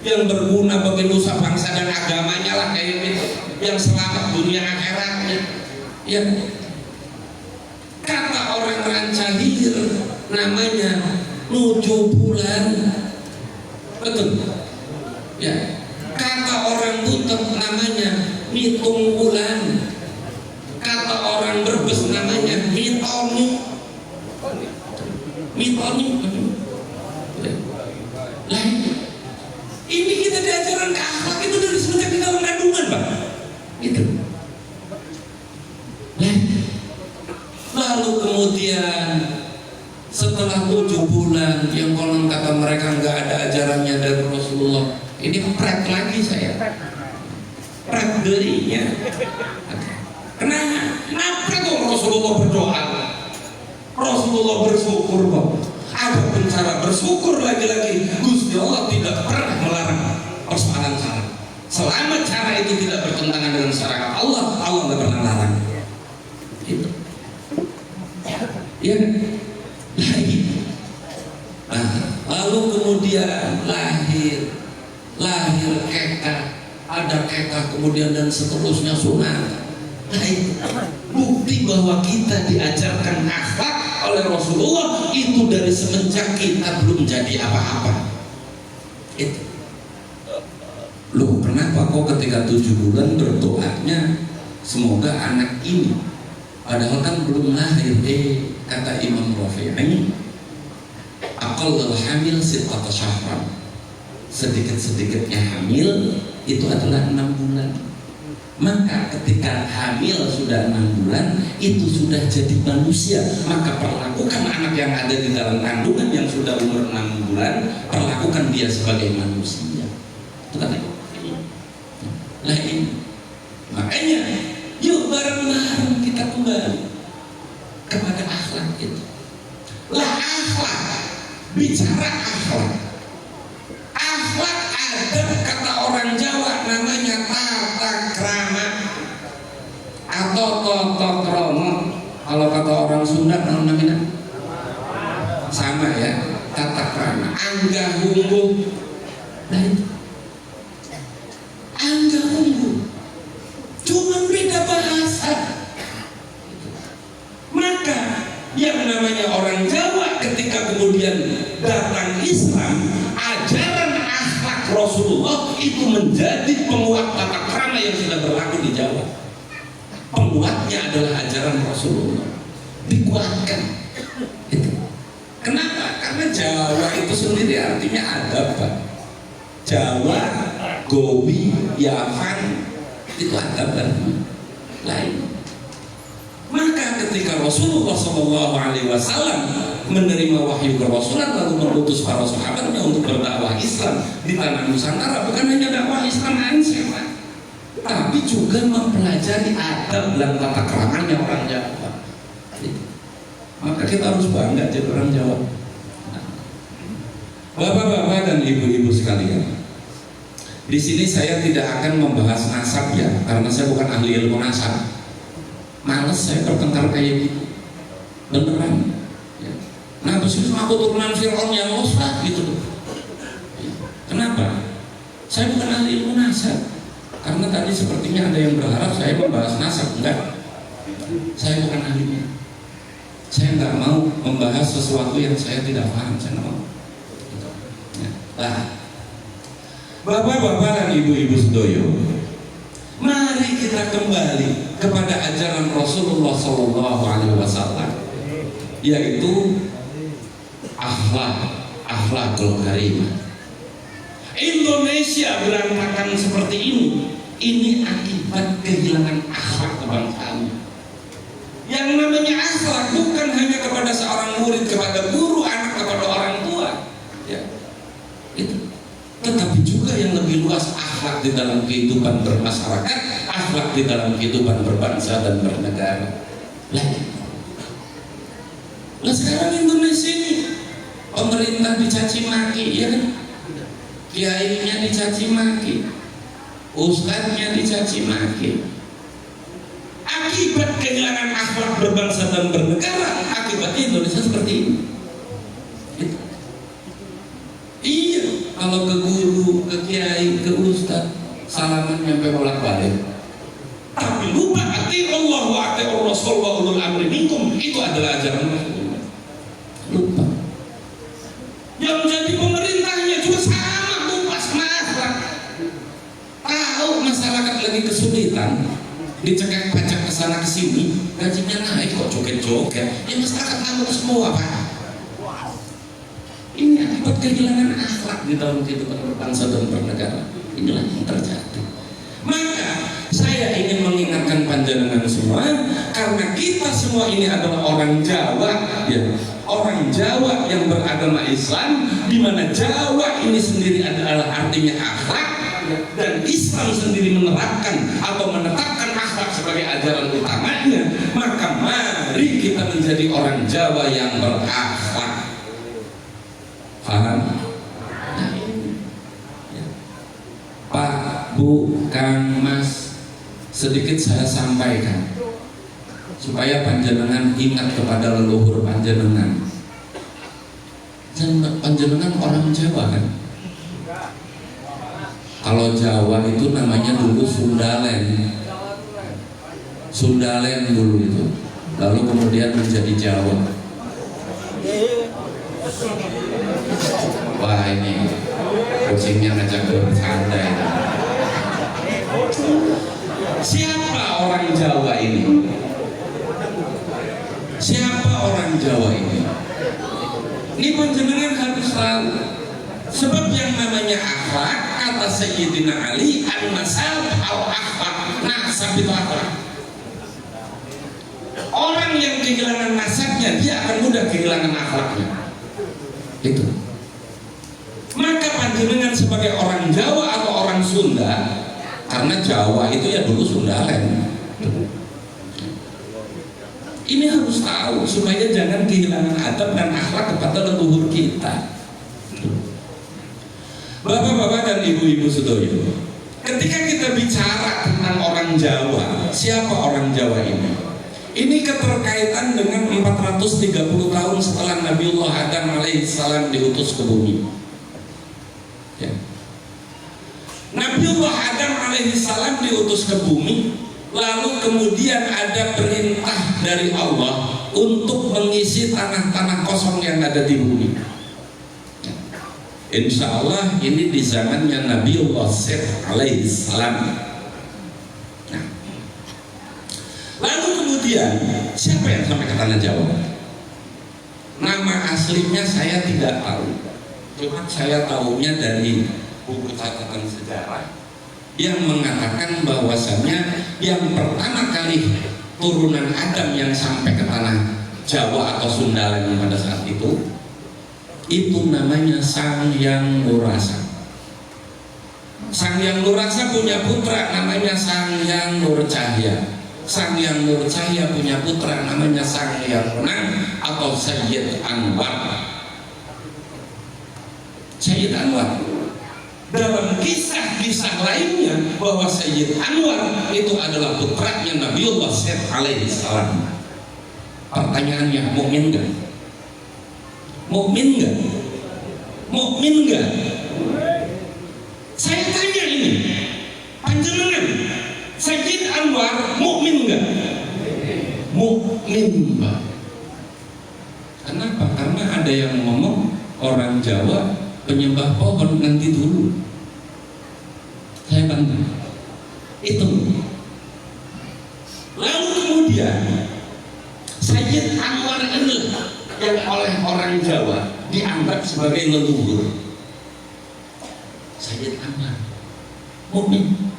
Yang berguna bagi nusa bangsa dan agamanya lah, kayak gitu, yang selamat dunia akhiratnya. Ya, kata orang Ranca Hilir namanya 7 bulan, betul? Ya, kata orang Buntet namanya hitung bulan, kata orang Brebes namanya mitoni. Lah, ini kita diajaran ke akhlak itu dari semenjak di dalam kandungan, Bang. Itu. Lalu kemudian setelah 7 bulan yang konon kata mereka nggak ada ajarannya dari Rasulullah, ini prank lagi saya. Prank belinya. Kenapa kok Rasulullah berdoa? Rasulullah bersyukur kok. Ada cara bersyukur lagi-lagi. Gusti Allah tidak pernah melarang persoalan cara. Selama cara itu tidak bertentangan dengan syariat Allah, Allah nggak pernah larang. Gitu. Ya, lagi. Nah, lalu kemudian lahir keka, ada keka kemudian dan seterusnya sunat. Nah, bukti bahwa kita diajarkan akhlak oleh Rasulullah itu dari semenjak kita belum jadi apa-apa. Itu. Loh, kenapa kok ketika 7 bulan berdoanya semoga anak ini, padahal kan belum lahir? Kata Imam Rafi'i, aqallul hamil sittata syahran, sedikit-sedikitnya hamil itu adalah 6 bulan. Maka ketika hamil sudah 6 bulan itu sudah jadi manusia, maka perlakukan anak yang ada di dalam kandungan yang sudah umur 6 bulan, perlakukan dia sebagai manusia. Itu kan? Nah ini makanya yuk bareng-bareng kita kembali kepada akhlak itu. Lah akhlak, bicara akhlak, akhlak adab kata orang Jawa namanya tata krama atau toto kromo. Kalau kata orang Sunda namanya sama ya, tata krama, angga hungguh. Nah itu angga hungguh, cuman beda bahasa. Maka yang namanya orang Jawa ketika kemudian datang Islam, ajaran akhlak Rasulullah itu menjadi penguat tata krama yang sudah berlaku di Jawa. Penguatnya adalah ajaran Rasulullah, dikuatkan. Itu. Kenapa? Karena Jawa itu sendiri artinya adab, Pak. Jawa, Gowi, Yavan itu adab dan lain. Maka ketika Rasulullah SAW menerima wahyu kerasulan lalu mengutus para sahabatnya untuk berdakwah Islam di tanah Nusantara, bukan hanya dakwah Islam Pak, tapi juga mempelajari adab dan tata keramanya orang Jawa. Maka kita harus bangga jadi orang Jawa. Bapak-bapak dan ibu-ibu sekalian, di sini saya tidak akan membahas nasab ya, karena saya bukan ahli ilmu nasab. Males saya bertengkar kayak gitu, beneran. Nah, terus aku turunan Fir'aun yang Ustaz gitu. Kenapa? Saya bukan ahli ilmu nasab. Karena tadi sepertinya ada yang berharap saya membahas nasab. Enggak. Saya bukan ahlinya. Saya nggak mau membahas sesuatu yang saya tidak paham. Saya nggak mau. Nah, bapak-bapak dan ibu-ibu sedoyo, mari kita kembali kepada ajaran Rasulullah SAW, yaitu akhlakul karimah. Indonesia berantakan seperti ini akibat kehilangan akhlak kebangsaan. Yang namanya akhlak bukan hanya kepada seorang murid, kepada guru, anak kepada orang tua, ya. Itu. Tetapi juga yang lebih luas, akhlak di dalam kehidupan bermasyarakat, akhlak di dalam kehidupan berbangsa dan bernegara. Lah sekarang Indonesia ini pemerintah dicaci maki, ya kan? Kiainya dicaci maki, ustadznya dicaci maki. Akibat kehilangan akhlak berbangsa dan bernegara, akibatnya Indonesia seperti ini. Gitu. Iya, kalau ke guru, ke kiai, ke ustadz, salaman nyampe bolak-balik. Tapi lupa ati Allah wa ati Rasul wa ulul amri minkum, itu adalah ajaran Rasulullah. Lupa. Yang menjadi pemerintahnya juga sama, lupa sama akhlak. Tahu masyarakat lagi kesulitan, dicekek pajak kesana kesini, gajinya naik kok joget-joget, ya masyarakat ngamuk semua, Pak. Ini akibat kehilangan akhlak di dalam kehidupan berbangsa dan bernegara. Inilah yang terjadi. Maka saya ingin mengingatkan panjenengan semua, karena kita semua ini adalah orang Jawa, ya, orang Jawa yang beragama Islam, di mana Jawa ini sendiri adalah artinya akhlak, dan Islam sendiri menerapkan atau menetapkan akhlak sebagai ajaran utamanya. Maka mari kita menjadi orang Jawa yang berakhlak. Paham? Pak, Bu, Kang, Mas, sedikit saya sampaikan supaya panjenengan ingat kepada leluhur panjenengan. Panjenengan orang Jawa kan? Kalau Jawa itu namanya dulu Sundalen. Sundalen dulu itu. Lalu kemudian menjadi Jawa. Wah, ini kucingnya ngajak bercanda ini. Siapa orang Jawa ini? Siapa orang Jawa ini? Ini panjenengan harus tahu. Sebab yang namanya akhlak, kata Sayyidina Ali, an-nasab al-akhlak. Nasab itu akhlak. Orang yang kehilangan nasabnya, dia akan mudah kehilangan akhlaknya. Itu. Maka panjenengan sebagai orang Jawa atau orang Sunda, karena Jawa itu ya dulu Sundalen, ini harus tahu supaya jangan kehilangan adab dan akhlak kepada leluhur kita. Bapak-bapak dan ibu-ibu sedoyo, ketika kita bicara tentang orang Jawa, siapa orang Jawa ini? Ini keterkaitan dengan 430 tahun setelah Nabiullah Adam alaihissalam diutus ke bumi. Ya. Nabiullah Adam alaihissalam diutus ke bumi, lalu kemudian ada perintah dari Allah untuk mengisi tanah-tanah kosong yang ada di bumi. Insya Allah ini di zamannya Nabiullah Syekh alaihi salam. Nah, lalu kemudian siapa yang sampai ke tanah Jawa? Nama aslinya saya tidak tahu, cuma saya tahunya dari buku catatan sejarah yang mengatakan bahwasannya yang pertama kali turunan Adam yang sampai ke tanah Jawa atau Sundaland pada saat itu namanya Sang Hyang Nurasa. Sang Hyang Nurasa punya putra namanya Sang Hyang Nurcahya. Sang Hyang Nurcahya punya putra namanya Sang Hyang Renang atau Sayyid Anwar. Sayyid Anwar. Dalam kisah-kisah lainnya bahwa Sayyid Anwar itu adalah putranya Nabiullah Syekh alaihi salam. Pertanyaannya, mukmin enggak? Mukmin enggak? Mukmin enggak? Saya tanya ini, panjenengan Sayyid Anwar mukmin enggak? Mukmin, Pak. Kenapa? Karena ada yang ngomong orang Jawa penyembah pohon nanti dulu. Saya bantah. Itu. Lalu kemudian Sayyid Anwar ini yang oleh orang Jawa dianggap sebagai leluhur. Sayyid Anwar mukmin.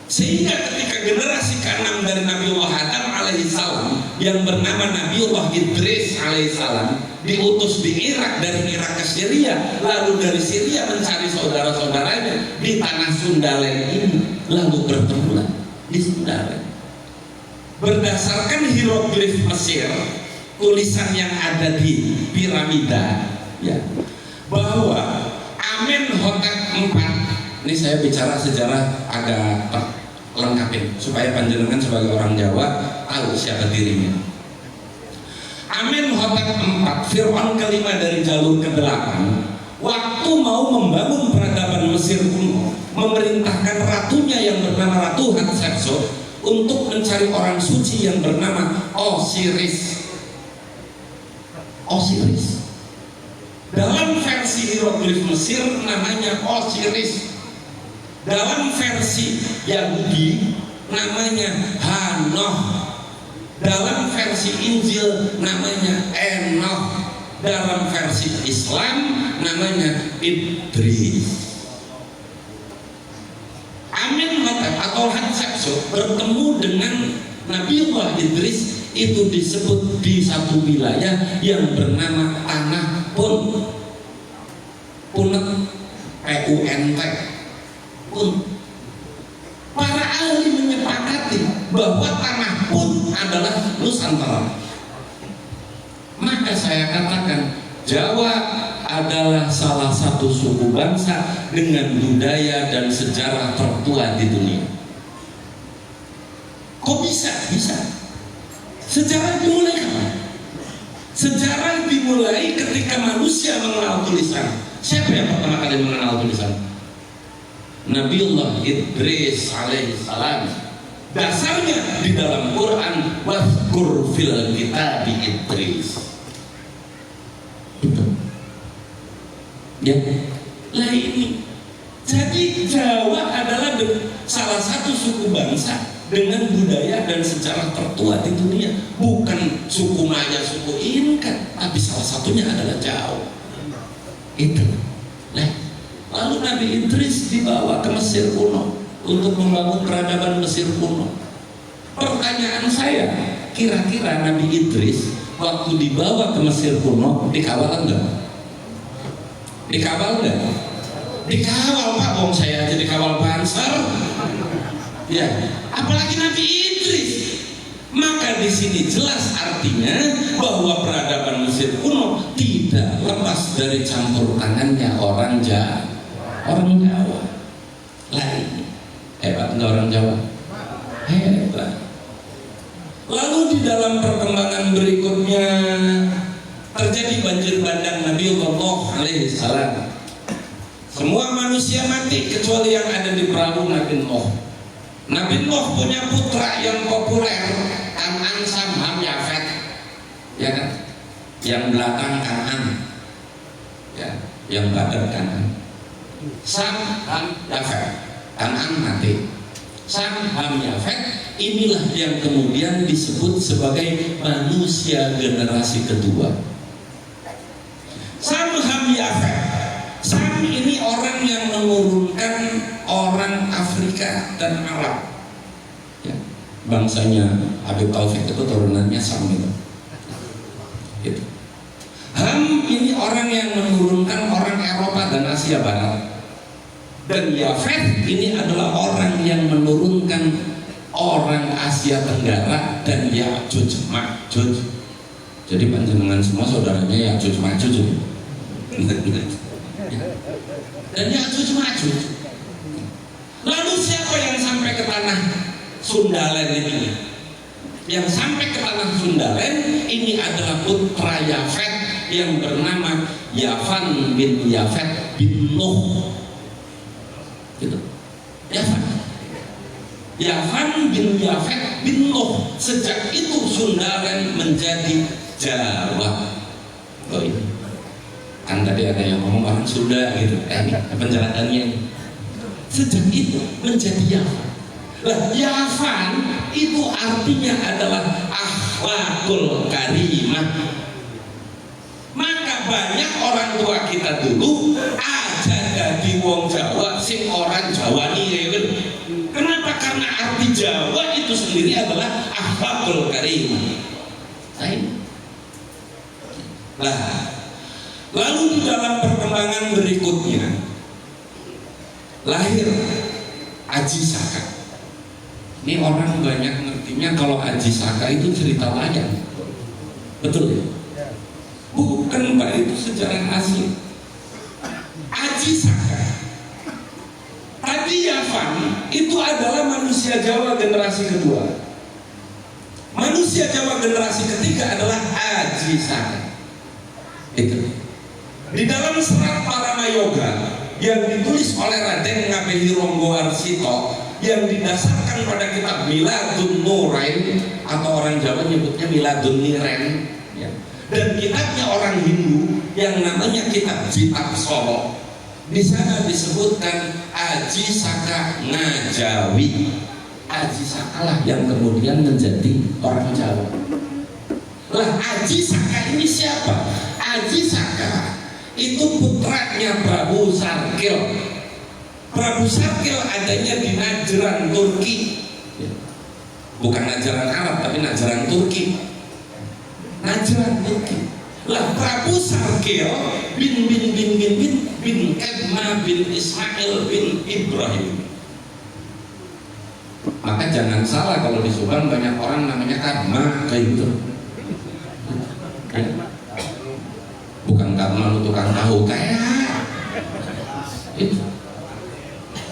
Sehingga ketika generasi ke-6 dari Nabiullah Adam alaihissalam yang bernama Nabiullah Idris alaihissalam diutus di Irak, dari Irak ke Syria, lalu dari Syria mencari saudara-saudaranya di tanah Sundaland ini, lalu bertemulah di Sundaland. Berdasarkan hieroglif Mesir, tulisan yang ada di piramida, ya, bahwa Amenhotep IV, ini saya bicara sejarah agak lengkapin supaya panjenengan sebagai orang Jawa tahu siapa dirinya. Amenhotep IV, Fir'aun kelima dari jalur ke-8, waktu mau membangun peradaban Mesir kuno, memerintahkan ratunya yang bernama Ratu Hatshepsut untuk mencari orang suci yang bernama Osiris. Osiris. Dalam versi hieroglif Mesir namanya Osiris. Dalam versi Yahudi namanya Hanoch. Dalam versi Injil namanya Enoch. Dalam versi Islam namanya Idris. Amenhotep atau Hatshepsut bertemu dengan Nabiullah Idris itu disebut di satu wilayah yang bernama Tanah Punt. Punt, P-U-N-T. Punt. Para ahli menyepakati bahwa Tanah Punt adalah Nusantara. Maka saya katakan Jawa adalah salah satu suku bangsa dengan budaya dan sejarah tertua di dunia. Kok bisa? Bisa. Sejarah dimulai kapan? Sejarah dimulai ketika manusia mengenal tulisan. Siapa yang pertama kali mengenal tulisan? Nabiullah Idris alaihissalam. Dasarnya di dalam Quran, wazkur fil kitab Idris. Ya, lah ini. Jadi Jawa adalah salah satu suku bangsa dengan budaya dan sejarah tertua di dunia. Bukan suku Maya, suku Inka, tapi salah satunya adalah Jawa. Itu. Nah, lalu Nabi Idris dibawa ke Mesir kuno untuk membangun peradaban Mesir kuno. Pertanyaan saya, kira-kira Nabi Idris waktu dibawa ke Mesir kuno dikawal enggak? Dikawal enggak? Dikawal, Pak. Wong saya aja dikawal panser. Ya, apalagi Nabi Idris. Maka di sini jelas artinya bahwa peradaban Mesir kuno tidak lepas dari campur tangannya orang Jawa. Orang Jawa. Lah ini hebat enggak orang Jawa? Hebat. Lalu di dalam perkembangan berikutnya terjadi banjir bandang Nabiullah alaihi salam. Semua manusia mati kecuali yang ada di perahu Nabi Nuh. Nabi Nuh punya putra yang populer, Kanan, Sam, Ham, Yafet, ya kan? Yang belakang Kanan, ya. yang badan kanan. Sam, Ham, Yafet, Kan'an mati. Sam, Ham, Yafet, inilah yang kemudian disebut sebagai manusia generasi kedua. Sam, Ham, Yafet. Sam ini orang yang menurunkan orang Afrika dan Arab. Ya, bangsanya Habib Taufik itu turunannya Sam itu. Gitu. Ham ini orang yang menurunkan orang Eropa dan Asia Barat. Dan Yafet ini adalah orang yang menurunkan orang Asia Tenggara dan Ya'juj Ma'juj. Jadi panjenengan semua saudaranya Ya'juj Ma'juj. Dan Ya'juj Ma'juj. Lalu siapa yang sampai ke tanah Sundalen ini? Yang sampai ke tanah Sundalen ini adalah putra Yafet yang bernama Yafan bin Yafet bin Nuh. Gitu. Yafan bin Yafet bin Nuh. Sejak itu Sundalen menjadi Jawa. Oh ini kan tadi ada yang ngomong orang Sunda gitu. Ini penjelasannya ini. Sejak itu menjadi Yafan. Lah Yafan itu artinya adalah akhlakul karimah. Maka banyak orang tua kita dulu aja dari wong Jawa sing orang Jawa nih. Kenapa? Karena arti Jawa itu sendiri adalah akhlakul karimah. Nah, lalu di dalam perkembangan berikutnya lahir Aji Saka. Ini orang banyak ngertinya kalau Aji Saka itu cerita wayang. Betul ya? Bukan Pak, itu sejarah asli. Aji Saka tadi Yafan itu adalah manusia Jawa generasi kedua. Manusia Jawa generasi ketiga adalah Aji Saka. Itu di dalam serat Paramayoga yang ditulis oleh Raden Ngabei Ronggo Arsito, yang didasarkan pada kitab Miladun Nurain, atau orang Jawa nyebutnya Miladun Niren ya. Dan kitabnya orang Hindu yang namanya kitab Jitak Solo. Di sana disebutkan Aji Saka Ngajawi. Aji Saka lah yang kemudian menjadi orang Jawa. Lah Aji Saka ini siapa? Aji Saka itu putranya Prabu Sarkil. Prabu Sarkil adanya di Najran, Turki. Bukan Najran Arab tapi Najran Turki. Najran Turki. Lah Prabu Sarkil bin Kedma bin Ismail bin Ibrahim. Maka jangan salah kalau di Subang banyak orang namanya Kadma kayak gitu. Bukan karena lu tukang tahu kayak itu.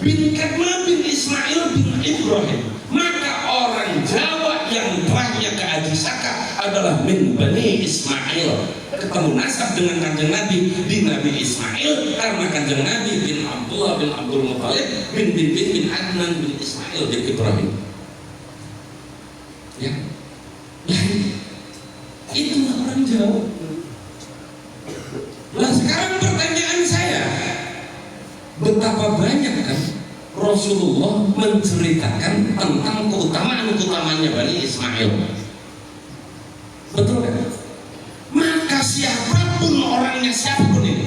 Bin Kadma bin Ismail bin Ibrahim. Maka orang Jawa yang terahnya ke Aji Saka adalah min Bani Ismail, ketemu nasab dengan Kanjeng Nabi di Nabi Ismail, karena Kanjeng Nabi bin Abdullah bin Abdul Muthalib bin Adnan bin Ismail bin Ibrahim. Ya, itulah orang Jawa. Nah sekarang pertanyaan saya, betapa banyak kan Rasulullah menceritakan tentang keutamaan-utamanya Bani Ismail. Betul kan? Maka siapapun orangnya, siapapun ini,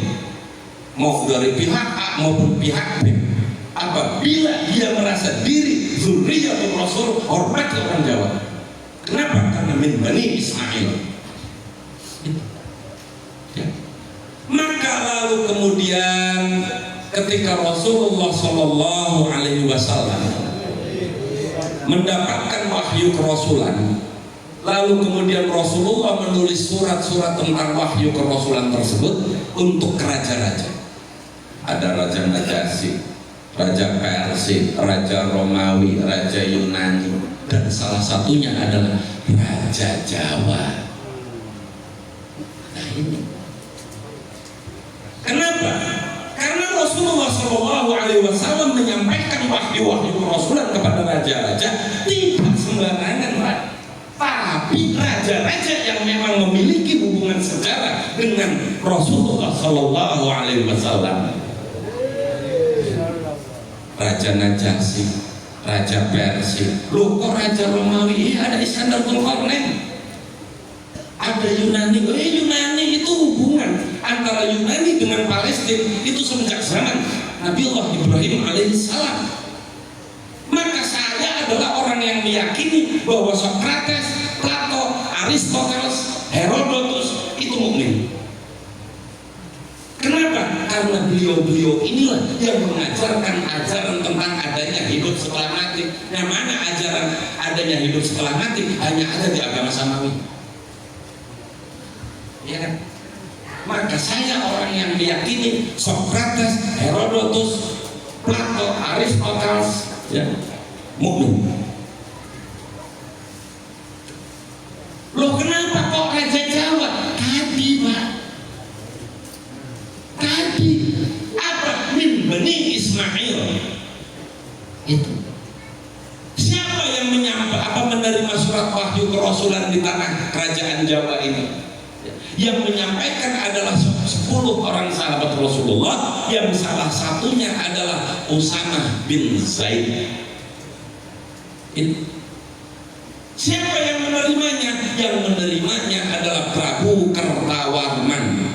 mau dari pihak A maupun pihak B, apabila dia merasa diri zuriyatul Rasul, hormat orang Jawa. Kenapa? Karena min Bani Ismail. Ya. Maka lalu kemudian ketika Rasulullah Shallallahu Alaihi Wasallam mendapatkan wahyu kerasulan, lalu kemudian Rasulullah menulis surat-surat tentang wahyu kerasulan tersebut untuk raja-raja. Ada Raja Najasyi, Raja Persia, Raja Romawi, Raja Yunani, dan salah satunya adalah Raja Jawa. Nah ini kenapa? Karena Rasulullah SAW menyampaikan wahyu-wahyu kerasulan kepada raja-raja tidak sembarangan, Pak. Tapi raja-raja yang memang memiliki hubungan sejarah dengan Rasulullah Sallallahu Alaihi Wasallam. Raja Najasyi, Raja Persia, loh kok Raja Romawi? Ada Iskandar Dzulkarnain, ada Yunani. Yunani itu hubungan antara Yunani dengan Palestina itu semenjak zaman Nabiullah Ibrahim alaihissalam. Maka saya adalah orang yang meyakini bahwa Socrates, Plato, Aristoteles, Herodotus itu mukmin. Kenapa? Karena beliau-beliau inilah yang mengajarkan ajaran tentang adanya hidup setelah mati. Yang mana ajaran adanya hidup setelah mati hanya ada di agama Samawi. Ya kan? Maka saya orang yang meyakini Socrates, Herodotus, Plato, Aristoteles, ya, mukmin. Loh kenapa kok Raja Jawa? Tadi Pak, tadi apa min Bani Ismail itu. Siapa yang menerima surat wahyu kerasulan di tanah kerajaan Jawa ini? Yang menyampaikan adalah 10 orang sahabat Rasulullah, yang salah satunya adalah Usamah bin Zaid. Siapa yang menerimanya? Yang menerimanya adalah Prabu Kertawarman.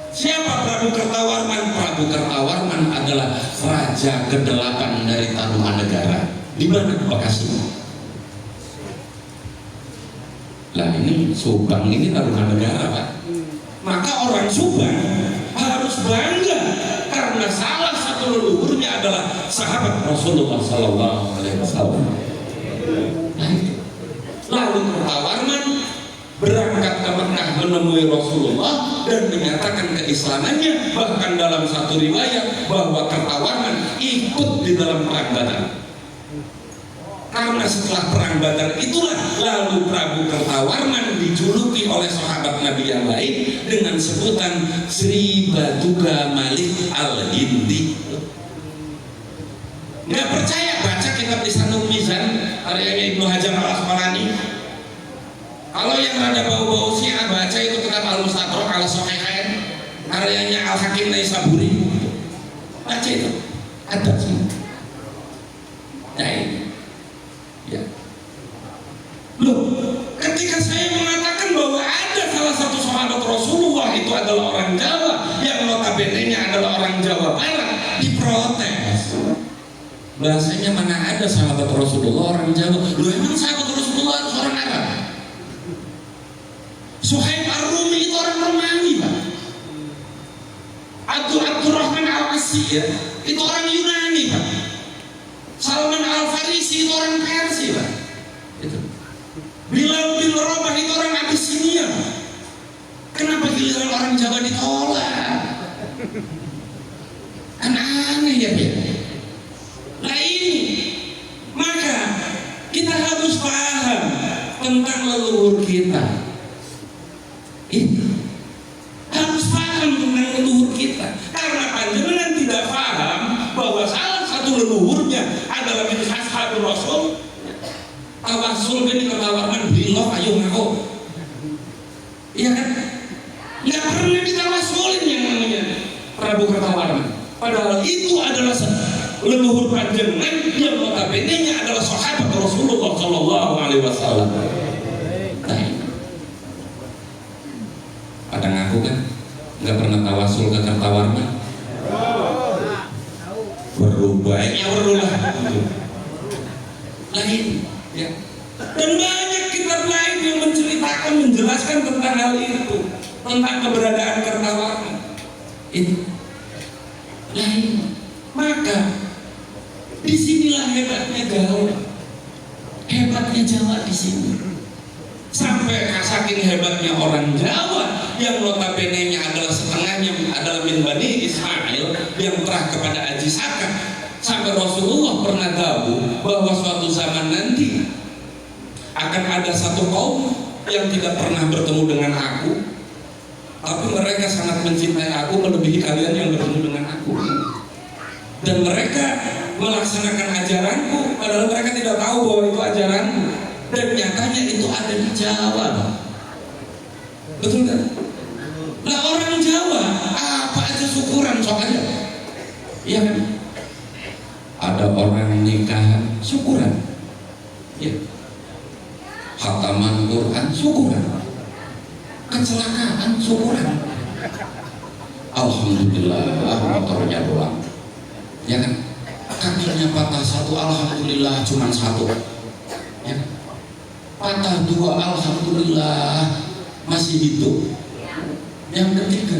Siapa Prabu Kertawarman? Prabu Kertawarman adalah raja ke-8 dari Tarumanegara. Di mana? Bekasi. Lah ini Subang ini Tarumanegara Pak. Maka orang Subang harus bangga karena salah satu leluhurnya adalah sahabat Rasulullah Sallallahu Alaihi Wasallam. Lalu Kertawarman berangkat ke Mekah menemui Rasulullah dan menyatakan keislamannya. Bahkan dalam satu riwayat bahwa Kertawarman ikut di dalam perang Badar. Karena setelah perang Badar itulah lalu Prabu Kertawarman dijuluki oleh sahabat Nabi yang lain dengan sebutan Sri Batuga Malik Al-Hindi. Nggak percaya, baca kitab Lisanul Mizan karyanya Ibnu Hajar Al-Asqalani. Kalau yang rada bau-bau Syiah, baca itu kitab Al-Mustadrak Al-Sahihain karyanya Al-Hakim Naisaburi. Baca itu, ada sih. Nah ini ya. Loh, ketika saya mengatakan bahwa ada salah satu sahabat Rasulullah itu adalah orang Jawa, yang notabene-nya adalah orang Jawa Barat, diprotes. Bahasanya mana ada sahabat Rasulullah orang Jawa? Loh emang sahabat Rasulullah itu orang Arab? Suhaib Ar-Rumi itu orang Romawi Pak. Abdurrahman Al-Assi ya, itu orang Yunani Pak. Salman Al-Farisi itu orang Persia Pak. Itu. Bilal bin Rabah itu orang Abyssinia. Kenapa giliran orang Jawa ditolak? Kan aneh ya Pak. Nah ini, maka kita harus paham tentang leluhur kita. Itu harus paham tentang leluhur kita. Karena panjenengan tidak paham bahwa salah satu leluhurnya adalah min ashabir Rasul. Tawasul bin Kertawarman bilang ayo ngaku. Iya kan? Nggak pernah ditawasulin yang namanya Prabu Kertawarman. Padahal itu adalah leluhur panjenengan yang notabene-nya adalah sahabat Rasulullah Sallallahu Alaihi Wasallam. Pada ngaku kan nggak pernah tawasul ke Kertawarman. Berubahnya berulah lain ya. Dan banyak kitab lain yang menceritakan, menjelaskan tentang hal itu, tentang keberadaan Kertawarman itu lain. Maka disinilah hebatnya Jawa, hebatnya Jawa di sini. Sampai saking hebatnya orang Jawa yang notabene-nya adalah setengahnya adalah min Bani Ismail yang terah kepada Aji Saka. Sampai Rasulullah pernah tahu bahwa suatu zaman nanti akan ada satu kaum yang tidak pernah bertemu dengan aku, tapi mereka sangat mencintai aku melebihi kalian yang bertemu dengan aku. Dan mereka melaksanakan ajaranku padahal mereka tidak tahu bahwa itu ajaranku. Dan nyatanya itu ada di Jawa. Betul kan? Lah orang Jawa apa aja syukuran sok aja. Iya kan? Ada orang nikahan syukuran. Ya. Khataman Quran syukuran. Kecelakaan syukuran. Alhamdulillah motornya doang. Ya kan? Kakinya patah satu, alhamdulillah cuma satu. Ya kan? Patah dua, alhamdulillah masih hidup. Yang ketiga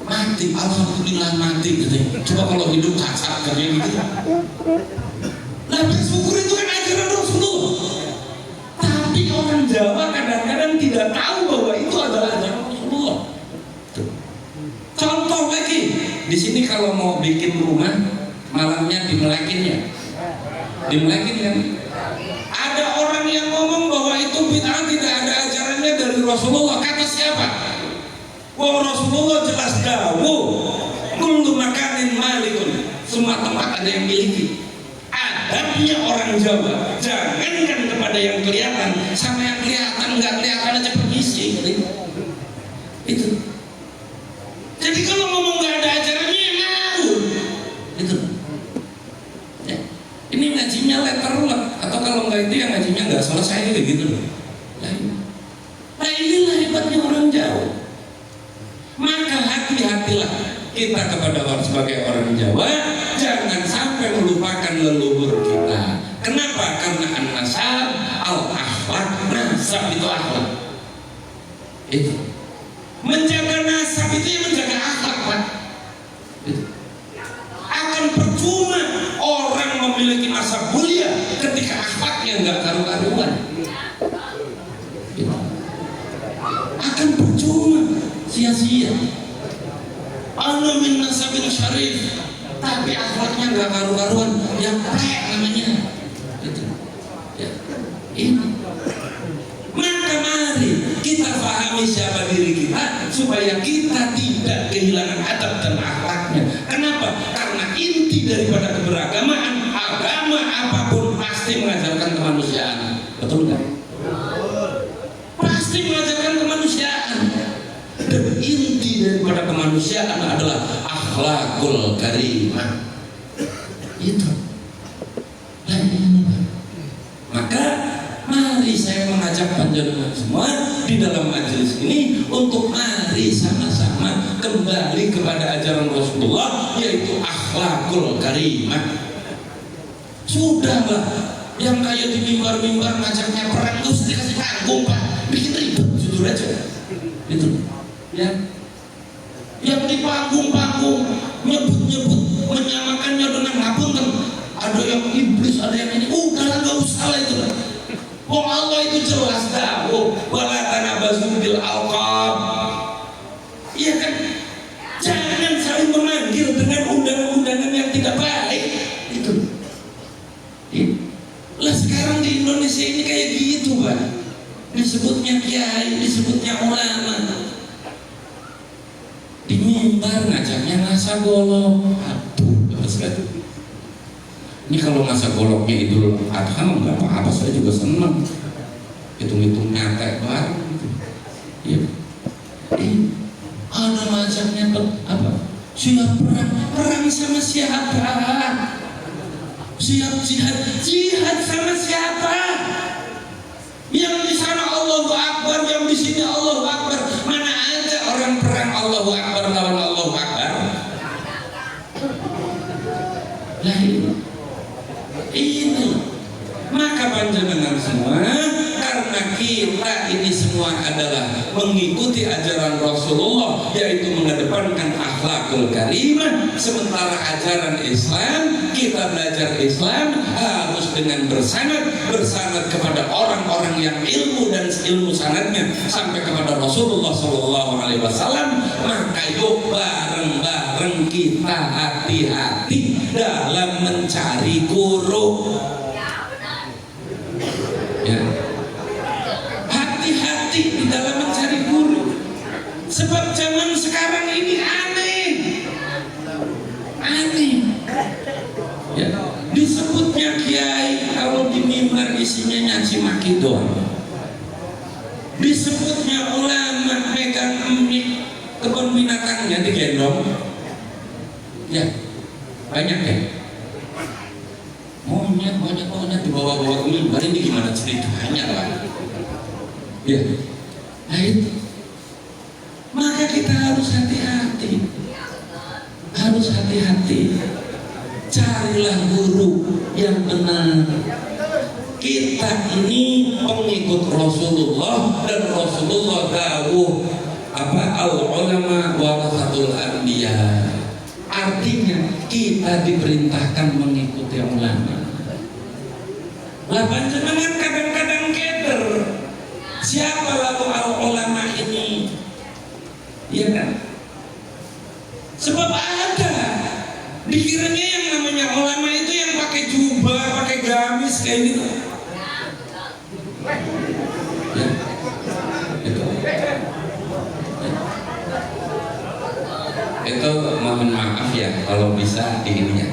mati, alhamdulillah mati gitu. Coba kalau hidup cacat kayak gitu. Nah bersyukur itu kan ajaran Rasulullah. Tapi orang Jawa kadang-kadang tidak tahu bahwa itu adalah ajaran Rasulullah. Contoh lagi, di sini kalau mau bikin rumah malamnya dimelekin ya, dimelekin kan. Ada orang yang ngomong bahwa itu bid'ah, tidak ada ajarannya dari Rasulullah. Kata siapa? Wah Rasulullah jelas dawuh, kullu makanin malikun, semua tempat ada yang miliki. Adabnya orang Jawa, jangankan kepada yang kelihatan, sama yang kelihatan nggak kelihatan aja permisi. Itu. Jadi kalau ngomong nggak ada ajarannya ngawur. Itu. Ya. Ini ngajinya letterlock, atau kalau nggak itu yang ngajinya nggak selesai kayak gitu loh. Nah inilah hebatnya orang Jawa. Maka hati-hatilah kita kepada orang sebagai orang Jawa, jangan sampai melupakan leluhur kita. Kenapa? Karena an-nasab al-akhlak, nasab itu akhlak. Itu menjaga nasab itu yang menjaga akhlak, Pak. Itu. Akan percuma orang memiliki nasab mulia ketika akhlaknya nggak karu-karuan. Itu. Akan percuma, sia-sia. Ana min nasabin syarif, tapi akhlaknya nggak karu-karuan, yang plek namanya. Itu. Ya. Ini. Maka mari kita pahami siapa diri kita supaya kita tidak kehilangan adab dan akhlaknya. Kenapa? Karena inti daripada keberagaman, agama apapun pasti mengajarkan kemanusiaan. Betul nggak? Pasti mengajarkan kemanusiaan. Dan inti daripada kemanusiaan adalah akhlakul karimah. Itu. Nah, ini. Maka mari saya mengajak panjenengan semua di dalam majelis ini untuk mari sama-sama kembali kepada ajaran Rasulullah, yaitu akhlakul karimah. Sudahlah, yang kayak di mimbar-mimbar ngajaknya perang itu dikasih panggung, Pak, bikin ribet, jujur aja. Itu. Ya, yang di panggung-panggung nyebut-nyebut menyamakannya dengan ngapunten, ada yang iblis, ada yang ini, udahlah nggak usah lah itu lah. Wong Allah itu jelas dawuh, wala tanabazu bil alqab. Iya kan? Jangan saling memanggil dengan undangan-undangan yang tidak baik. Itu. Lah sekarang di Indonesia ini kayak gitu, Pak. Disebutnya kiai, disebutnya ulama. Di mimbar ngajaknya ngasa golok. Aduh, sekali. Ini kalau ngasa goloknya Idul Adha nggak apa-apa, saya juga senang. Hitung-hitung nyatek bareng. Ya. Ada ngajaknya apa? Siap perang, perang sama siapa? Siap jihad sama siapa? Yang di sana Allahu Akbar, yang di sini Allahu Akbar. Mana ada orang perang Allahu Akbar lawan Allahu Akbar? Lah ini. Maka panjenengan semua, karena kita ini semua adalah mengikuti ajaran Rasulullah, yaitu mengedepankan akhlakul karimah, sementara ajaran Islam, kita belajar Islam harus dengan bersanad kepada orang-orang yang ilmu dan ilmu sanadnya sampai kepada Rasulullah SAW. Maka yuk bareng-bareng kita hati-hati dalam mencari guru. Ya. Hati-hati di dalam mencari guru, sebab zaman sekarang ini aneh. Ya. Disebutnya kiai, kalau di mimbar isinya nyaci maki doang. Disebutnya ulama, pegang mic kebun binatangnya digendong, ya banyak ya. Monyet dibawa-bawa ke mimbar, ini gimana ceritanya lah? Ya, nah itu. Maka kita harus hati-hati, carilah guru yang benar. Kita ini pengikut Rasulullah, dan Rasulullah dawuh al ulama warasatul anbiya. Artinya kita diperintahkan mengikuti ulama. Lah panjenengan kadang-kadang keder. Siapa lalu al ulama ini? Iya kan? Sebab ada dikiranya yang namanya ulama itu yang pakai jubah, pakai gamis kayak gitu. Ya. Itu mohon maaf ya kalau bisa di ininya.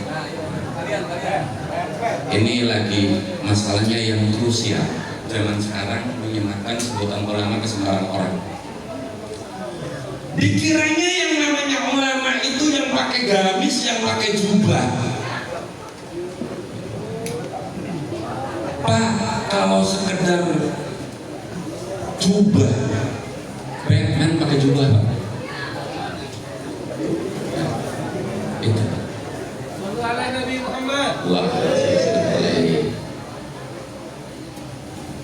Ini lagi masalahnya yang krusial zaman sekarang, menyematkan sebutan ulama ke sembarang orang. Dikiranya yang namanya ulama itu yang pakai gamis, yang pakai jubah. Pak, kalau sekedar jubah, Batman pakai jubah, Pak. Itu. Nabi Muhammad. Wah,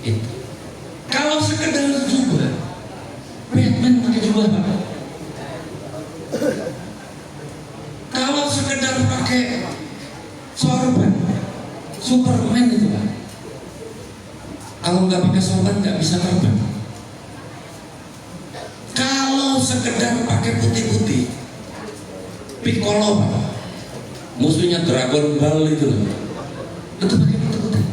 itu. Kalau sekedar jubah, Batman pakai jubah, Pak. Kalau sekedar pakai sorban, Superman itu, Pak. Kalau nggak pakai sorban nggak bisa terbang. Kalau sekedar pakai putih-putih, Piccolo, Pak. Musuhnya Dragon Ball itu pakai putih-putih.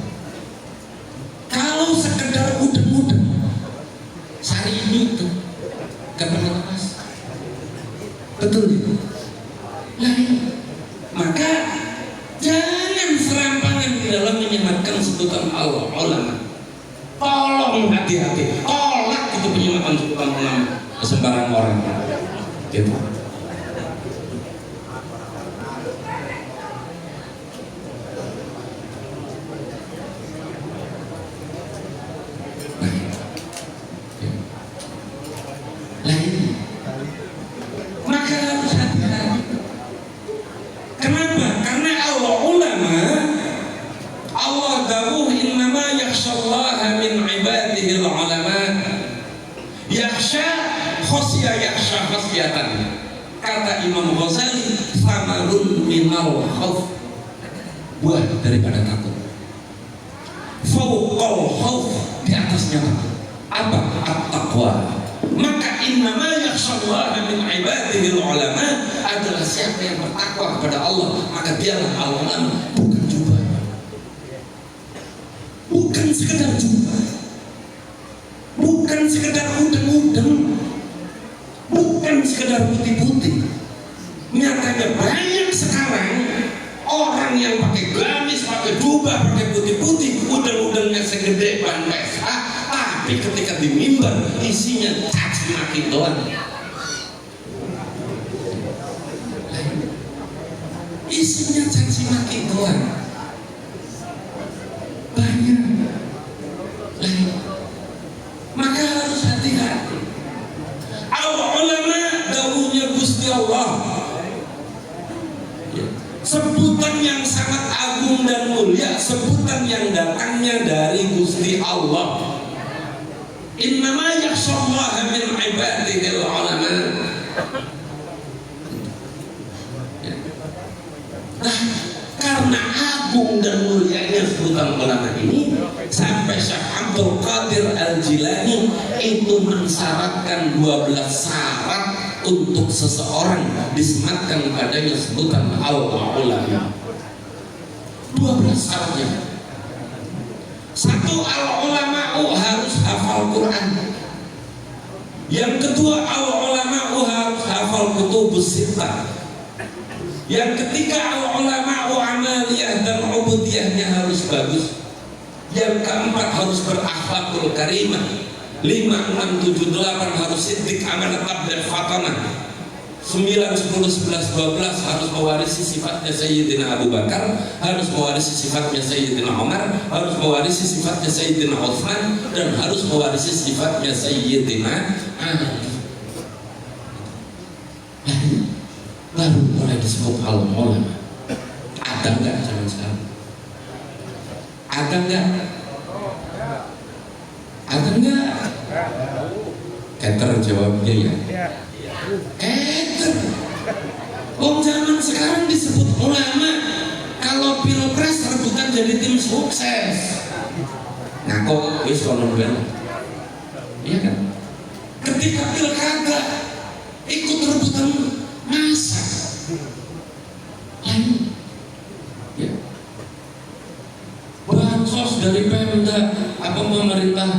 Kalau sekedar mudeng-mudeng, Sari ini itu nggak pernah lepas. Betul itu. Nah, maka jangan serampangan di dalam menyematkan sebutan ulama. Tolong hati-hati, tolak itu penyematan sebutan ulama ke sembarang orang. Gitu. Kata Imam Ghazali, samarun minal khauf, buah daripada takut. Fauqal khauf, di atasnya takut. Apa? At-taqwa. Maka innama yakhshallaha min ibadihi ulama adalah siapa yang bertakwa kepada Allah, maka dialah al-ulama. Bukan jubah, bukan sekedar jubah, bukan sekedar udeng-udeng, bukan sekedar putih-putih. Nyatanya banyak sekarang orang yang pakai gamis, pakai jubah, pakai putih-putih, udeng-udengnya segede ban PSH, tapi ketika di mimbar isinya caci maki doang. Isinya caci maki doang. Banyak. Maka harus hati-hati. Al-ulama dawuhnya Gusti Allah, sebutan yang sangat agung dan mulia, sebutan yang datangnya dari Gusti Allah. Innama yakhshallaha min ibadihi ulama. Nah, karena agung dan mulianya sebutan ulama ini, sampai Syekh Abdul Qadir Al-Jilani itu mensyaratkan 12 syarat untuk seseorang disematkan padanya sebutan al-ulama. 12 syaratnya. Satu, al-ulama'u harus hafal Quran. Yang kedua, al-ulama'u harus hafal kutubus sittah. Yang ketiga, al-ulama'u amaliyah dan ubudiyahnya harus bagus. Yang keempat, harus berakhlakul karimah. 5, 6, 7, 8 harus siddiq, amanah, tabligh, fatanah. 9, 10, 11, 12 harus mewarisi sifatnya Sayyidina Abu Bakar, harus mewarisi sifatnya Sayyidina Umar, harus mewarisi sifatnya Sayyidina Utsman, dan harus mewarisi sifatnya Sayyidina Ali. Baru mulai disebut al-ulama. Ada nggak zaman sekarang? Ada nggak? Ada nggak? Keter jawabnya ya. Zaman sekarang disebut ulama. Kalau pilpres rebutan jadi tim sukses. Nah kok wis kono ben. Iya kan? Ketika pilkada ikut rebutan masa. Lain. Ya. Bansos dari Pemda apa pemerintah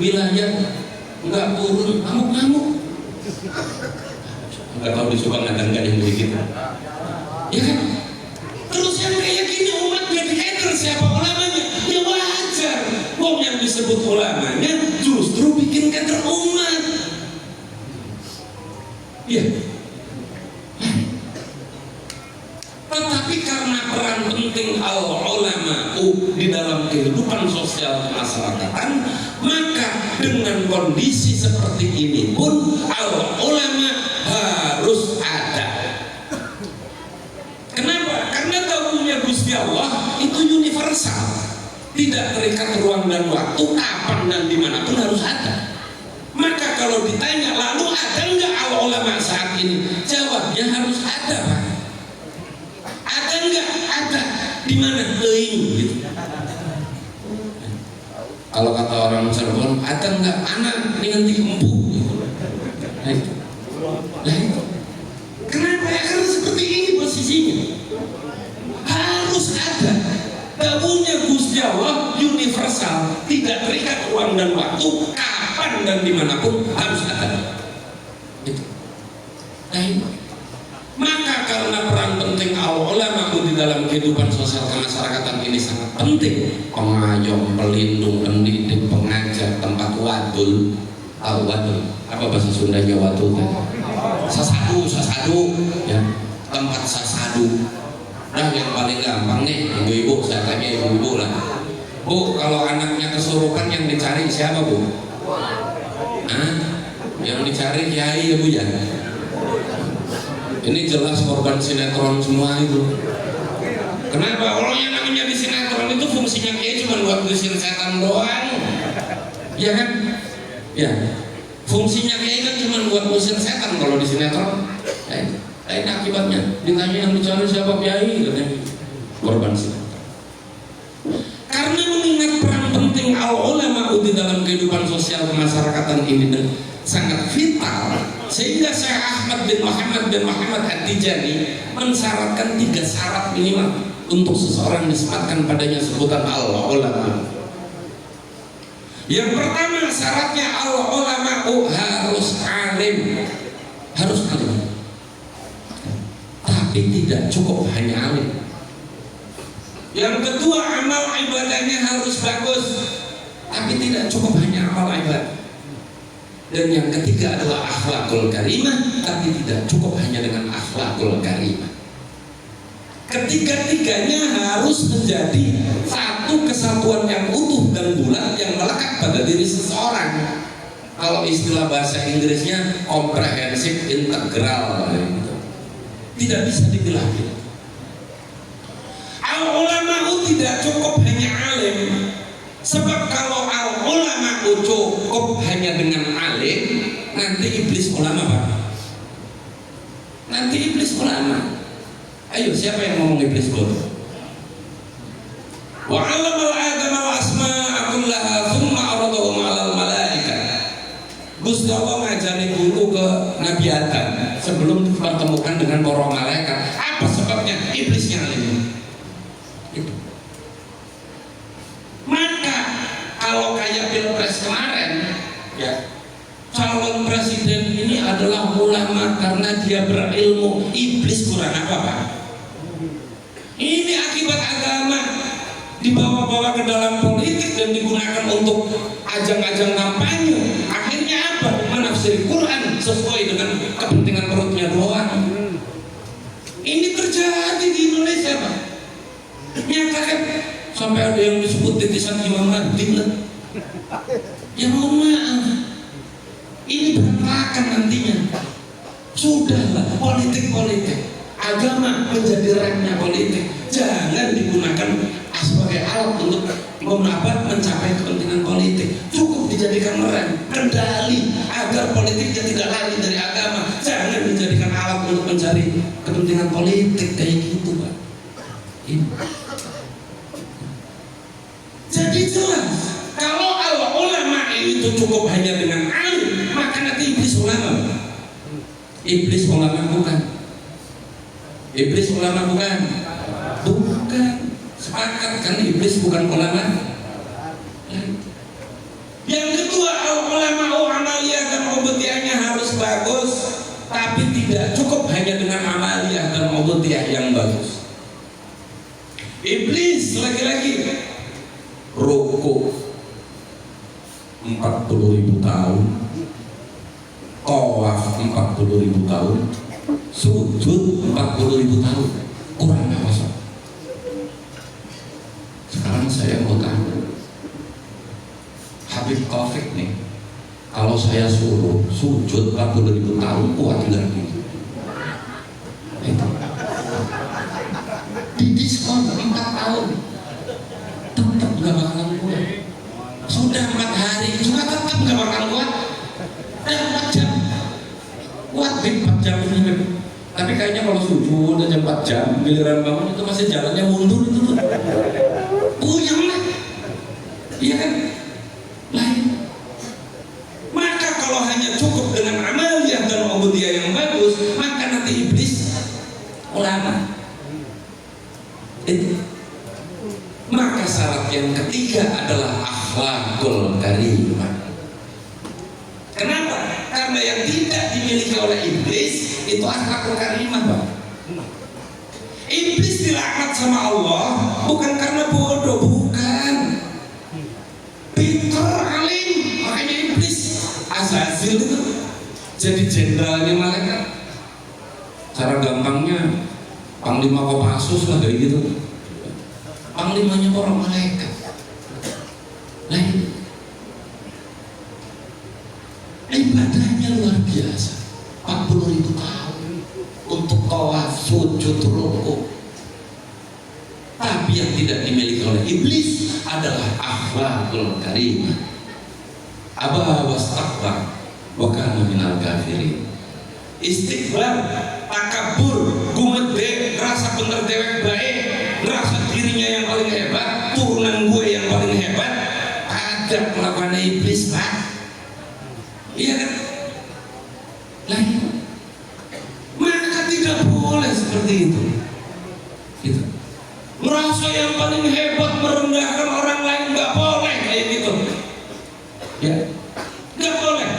wilayah enggak turun, ngamuk-ngamuk. Enggak tahu di Subang ada enggak yang begitu. Ya kan? Terus yang kayak gini umat jadi hater, siapa ulamanya? Ya wajar. Wong yang disebut ulamanya justru bikin hater umat. Iya. Tetapi karena peran penting al-ulama di dalam kehidupan sosial kemasyarakatan, maka dengan kondisi seperti ini pun al-ulama harus ada. Kenapa? Karena tahunya Gusti Allah itu universal, tidak terikat ruang dan waktu, kapan dan dimanapun harus ada. Maka kalau ditanya lalu ada nggak al-ulama saat ini? Jawabnya harus ada, Pak. Ada nggak? Ada. Di mana? Gitu. Kalau kata orang Cirebon, ada nggak anak dengan empu? Nah itu. Kenapa ya? Karena seperti ini posisinya. Harus ada. Tahunya Gusti Allah universal, tidak terikat ruang dan waktu, kapan dan dimanapun harus ada. Itu. Nah ini. Maka karena peran penting al-ulama di dalam kehidupan sosial kemasyarakatan ini sangat penting, pengayom, pelindung, pendidik, pengajar, tempat wadul. Tahu wadul? Apa bahasa Sundanya wadul? Sasadu, ya, tempat sasadu. Nah yang paling gampang nih, ibu-ibu, saya tanya ibu-ibu lah. Bu, kalau anaknya kesurupan yang dicari siapa bu? Hah? Yang dicari kiai ya bu ya? Ini jelas korban sinetron semua itu. Kenapa? Kalau yang namanya di sinetron itu fungsinya kayak cuma buat ngusir setan doang. Ya kan? Ya. Fungsinya kayak kan cuma buat ngusir setan kalau di sinetron. Ini akibatnya. Ditanya yang dicari siapa kiai? Korban sinetron. Karena mengingat peran penting al-ulama di dalam kehidupan sosial kemasyarakatan ini sangat vital, sehingga Syekh Ahmad bin Muhammad At-Tijani mensyaratkan 3 syarat minimal untuk seseorang disematkan padanya sebutan al-ulama. Yang pertama syaratnya al-ulama harus alim, tapi tidak cukup hanya alim. Yang kedua amal ibadahnya harus bagus, tapi tidak cukup hanya amal ibadah. Dan yang ketiga adalah akhlakul karimah, tapi tidak cukup hanya dengan akhlakul karimah. Ketiga-tiganya harus menjadi satu kesatuan yang utuh dan bulat yang melekat pada diri seseorang. Kalau istilah bahasa Inggrisnya komprehensif integral, gitu. Tidak bisa dibilang gitu. Al-ulama tidak cukup hanya alim. Sebab kalau al-ulama cukup hanya dengan alim, nanti iblis ulama Pak. Nanti iblis ulama. Ayo siapa yang ngomong iblis dulu? Wa 'allamal adama wa asma'a kullaha tsumma 'aradahum 'alal malaikat. Gusti Allah ngajari guru ke Nabi Adam sebelum dipertemukan dengan para malaikat. Apa sebabnya? Iblisnya alim. Itu. Maka kalau kayak pilpres kemarin, ya, calon presiden ini adalah ulama karena dia berilmu. Iblis kurang apa Pak? Ini akibat agama. dibawa-bawa ke dalam politik dan digunakan untuk ajang-ajang kampanye. Akhirnya apa? Menafsiri Quran sesuai dengan kepentingan perutnya doang. Ini terjadi di Indonesia, Pak. Nyatakan sampai ada yang disebut titisan Imam Mahdi lah. Ya mohon maaf, ini berantakan nantinya. Sudahlah, politik-politik, agama menjadi remnya politik. Jangan digunakan sebagai alat untuk mencapai kepentingan politik. Cukup dijadikan rem, kendali agar politiknya tidak lari dari agama. Jangan dijadikan alat untuk mencari kepentingan politik kayak gitu, Pak. Ini. Jadi jelas, kalau ulama itu cukup hanya dengan alim, maka nanti iblis ulama. Iblis ulama bukan. Iblis ulama bukan. Bukan. Sepakat kan iblis bukan ulama. Yang kedua, ulama amaliyah dan ubudiyahnya harus bagus, tapi tidak cukup hanya dengan amaliyah dan ubudiyah yang bagus. Iblis lagi-lagi rukuk 40.000 tahun, tawaf 40.000 tahun, sujud 40.000 tahun, kurang apa sob? Sekarang saya mau tanya, Habib Taufik nih, kalau saya suruh sujud 40.000 tahun, kuat nggak gitu? Di diskon 4 tahun, tetap nggak bakalan kuat. Sudah 4 hari juga tetap nggak bakal kuat. Dan 4 jam kuat, 4 jam ini. Tapi kayaknya kalau sujud aja 4 jam, giliran bangun itu masih jalannya mundur itu tuh. Puyeng lah, iya kan? Lain. Maka kalau hanya cukup dengan amaliyah dan ubudiyah yang bagus, maka nanti iblis ulama. Itu. Maka syarat yang ketiga adalah akhlakul karimah. Kenapa? Karena yang tidak dimiliki oleh iblis itu akhlakul karimah, Bang. Iblis dilaknat sama Allah bukan karena bodoh, bukan. Pintar, alim, makanya iblis Azazil itu jadi jenderalnya malaikat. Cara gampangnya Panglima Kopassus lah kayak gitu. Panglimanya orang malaikat. Nah, ibadahnya luar biasa. 40.000 tahun untuk tawaf, sujud, rukuk. Tapi yang tidak dimiliki oleh iblis adalah akhlakul karimah. Aba wastakbar wa kana minal kafirin. Istikbar, takabur, gumede, rasa bener dewek baik, rasa dirinya yang paling hebat, turunan gue yang paling hebat, ada kelakuan iblis, Pak. Iya kan? Lain. Maka tidak boleh seperti itu. Gitu. Merasa yang paling hebat, merendahkan orang lain, nggak boleh kayak gitu. Ya, nggak boleh.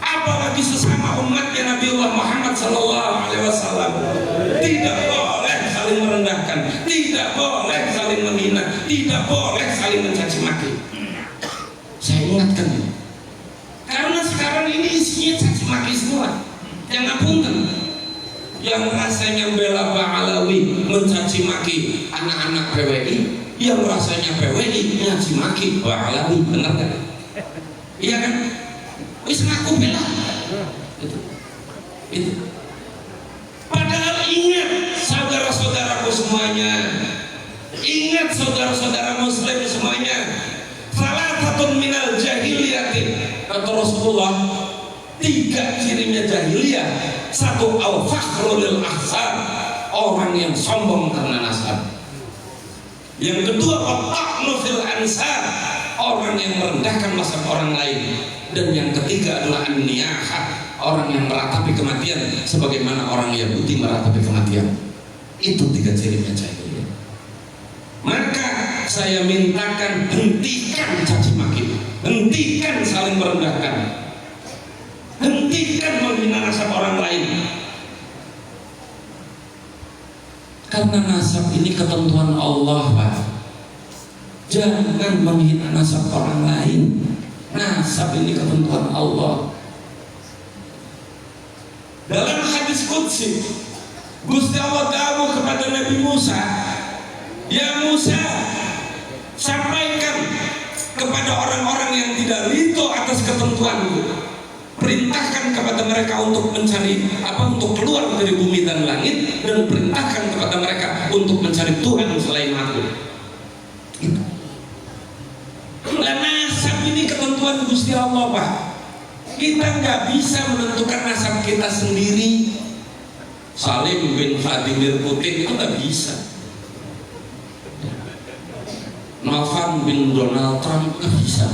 Apalagi sesama umatnya Nabiullah Muhammad SAW. Tidak boleh saling merendahkan, tidak boleh saling menghina, tidak boleh saling mencaci maki. Saya ingatkan ini, karena sekarang ini isinya caci maki semua. Yang ngapunten, yang rasanya bela Ba'alawi mencaci maki anak-anak PWI, yang rasanya PWI mencaci maki Ba'alawi, benar kan? Iya kan? Wis ngaku bela. Itu. Padahal ingat saudara-saudaraku semuanya, ingat saudara-saudara muslim semuanya, salatatun minal jahiliyatin, kata Rasulullah, 3 cirinya jahiliyah. 1, al-fakhrul ahsab, orang yang sombong karena nasab. Yang kedua, at-ta'nu fil ansab, orang yang merendahkan nasab orang lain. Dan yang ketiga adalah an-niyahah, orang yang meratapi kematian sebagaimana orang Yahudi meratapi kematian. Itu 3 cirinya jahiliyah. Maka saya mintakan, hentikan caci maki, hentikan saling merendahkan, hentikan menghina nasab orang lain. Karena nasab ini ketentuan Allah, Pak. Jangan menghina nasab orang lain. Nasab ini ketentuan Allah. Dalam hadis qudsi, Gusti Allah dawuh kepada Nabi Musa, "Ya Musa, sampaikan kepada orang-orang yang tidak ridho atas ketentuanku. Perintahkan kepada mereka untuk mencari untuk keluar dari bumi dan langit, dan perintahkan kepada mereka untuk mencari Tuhan selain aku." Nah, nasab ini ketentuan Gusti Allah, Pak. Kita nggak bisa menentukan nasab kita sendiri. Salim bin Vladimir Putin itu nggak bisa. Novan bin Donald Trump nggak bisa.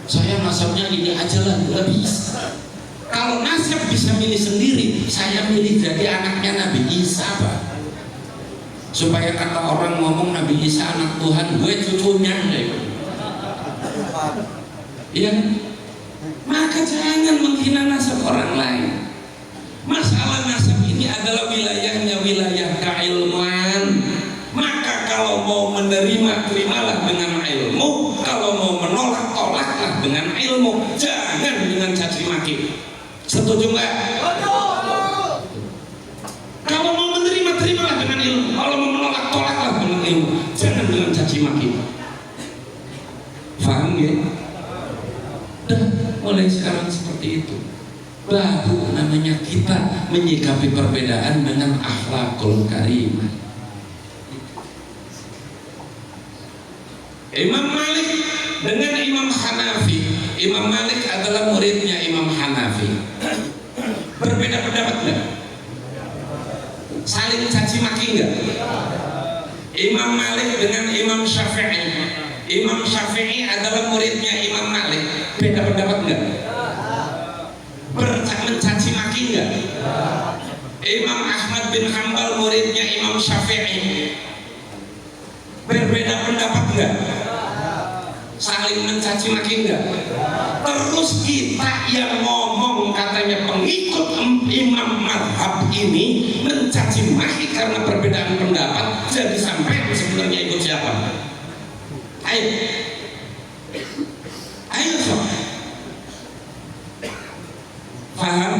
Saya nasabnya ini aja lah, nggak bisa. Kalau nasab bisa milih sendiri, saya milih jadi anaknya Nabi Isa, Pak. Supaya kata orang ngomong Nabi Isa anak Tuhan, gue cucunya. Iya. Maka jangan menghina nasab orang lain. Masalah nasab ini adalah wilayahnya wilayah keilmuan. Maka kalau mau menerima, terimalah dengan ilmu. Kalau mau menolak, tolaklah dengan ilmu. Jangan dengan caci maki. Setuju nggak? Kalau mau menerima, terimalah dengan ilmu. Kalau mau menolak, tolaklah dengan ilmu. Jangan dengan caci maki. Paham ya? Dan mulai sekarang seperti itu, baru namanya kita menyikapi perbedaan dengan akhlakul karimah. Imam Malik dengan Imam Hanafi. Imam Malik adalah muridnya Imam Hanafi. Berbeda pendapat nggak? Saling caci maki nggak? Imam Malik dengan Imam Syafi'i. Imam Syafi'i adalah muridnya Imam Malik. Beda pendapat nggak? Mencaci maki nggak? Imam Ahmad bin Hanbal muridnya Imam Syafi'i. Berbeda pendapat nggak? Saling mencaci maki nggak? Terus kita yang ngomong katanya pengikut imam madhab ini mencaci maki karena perbedaan pendapat, jadi sampai sebenarnya ikut siapa? Ayo sob. Paham?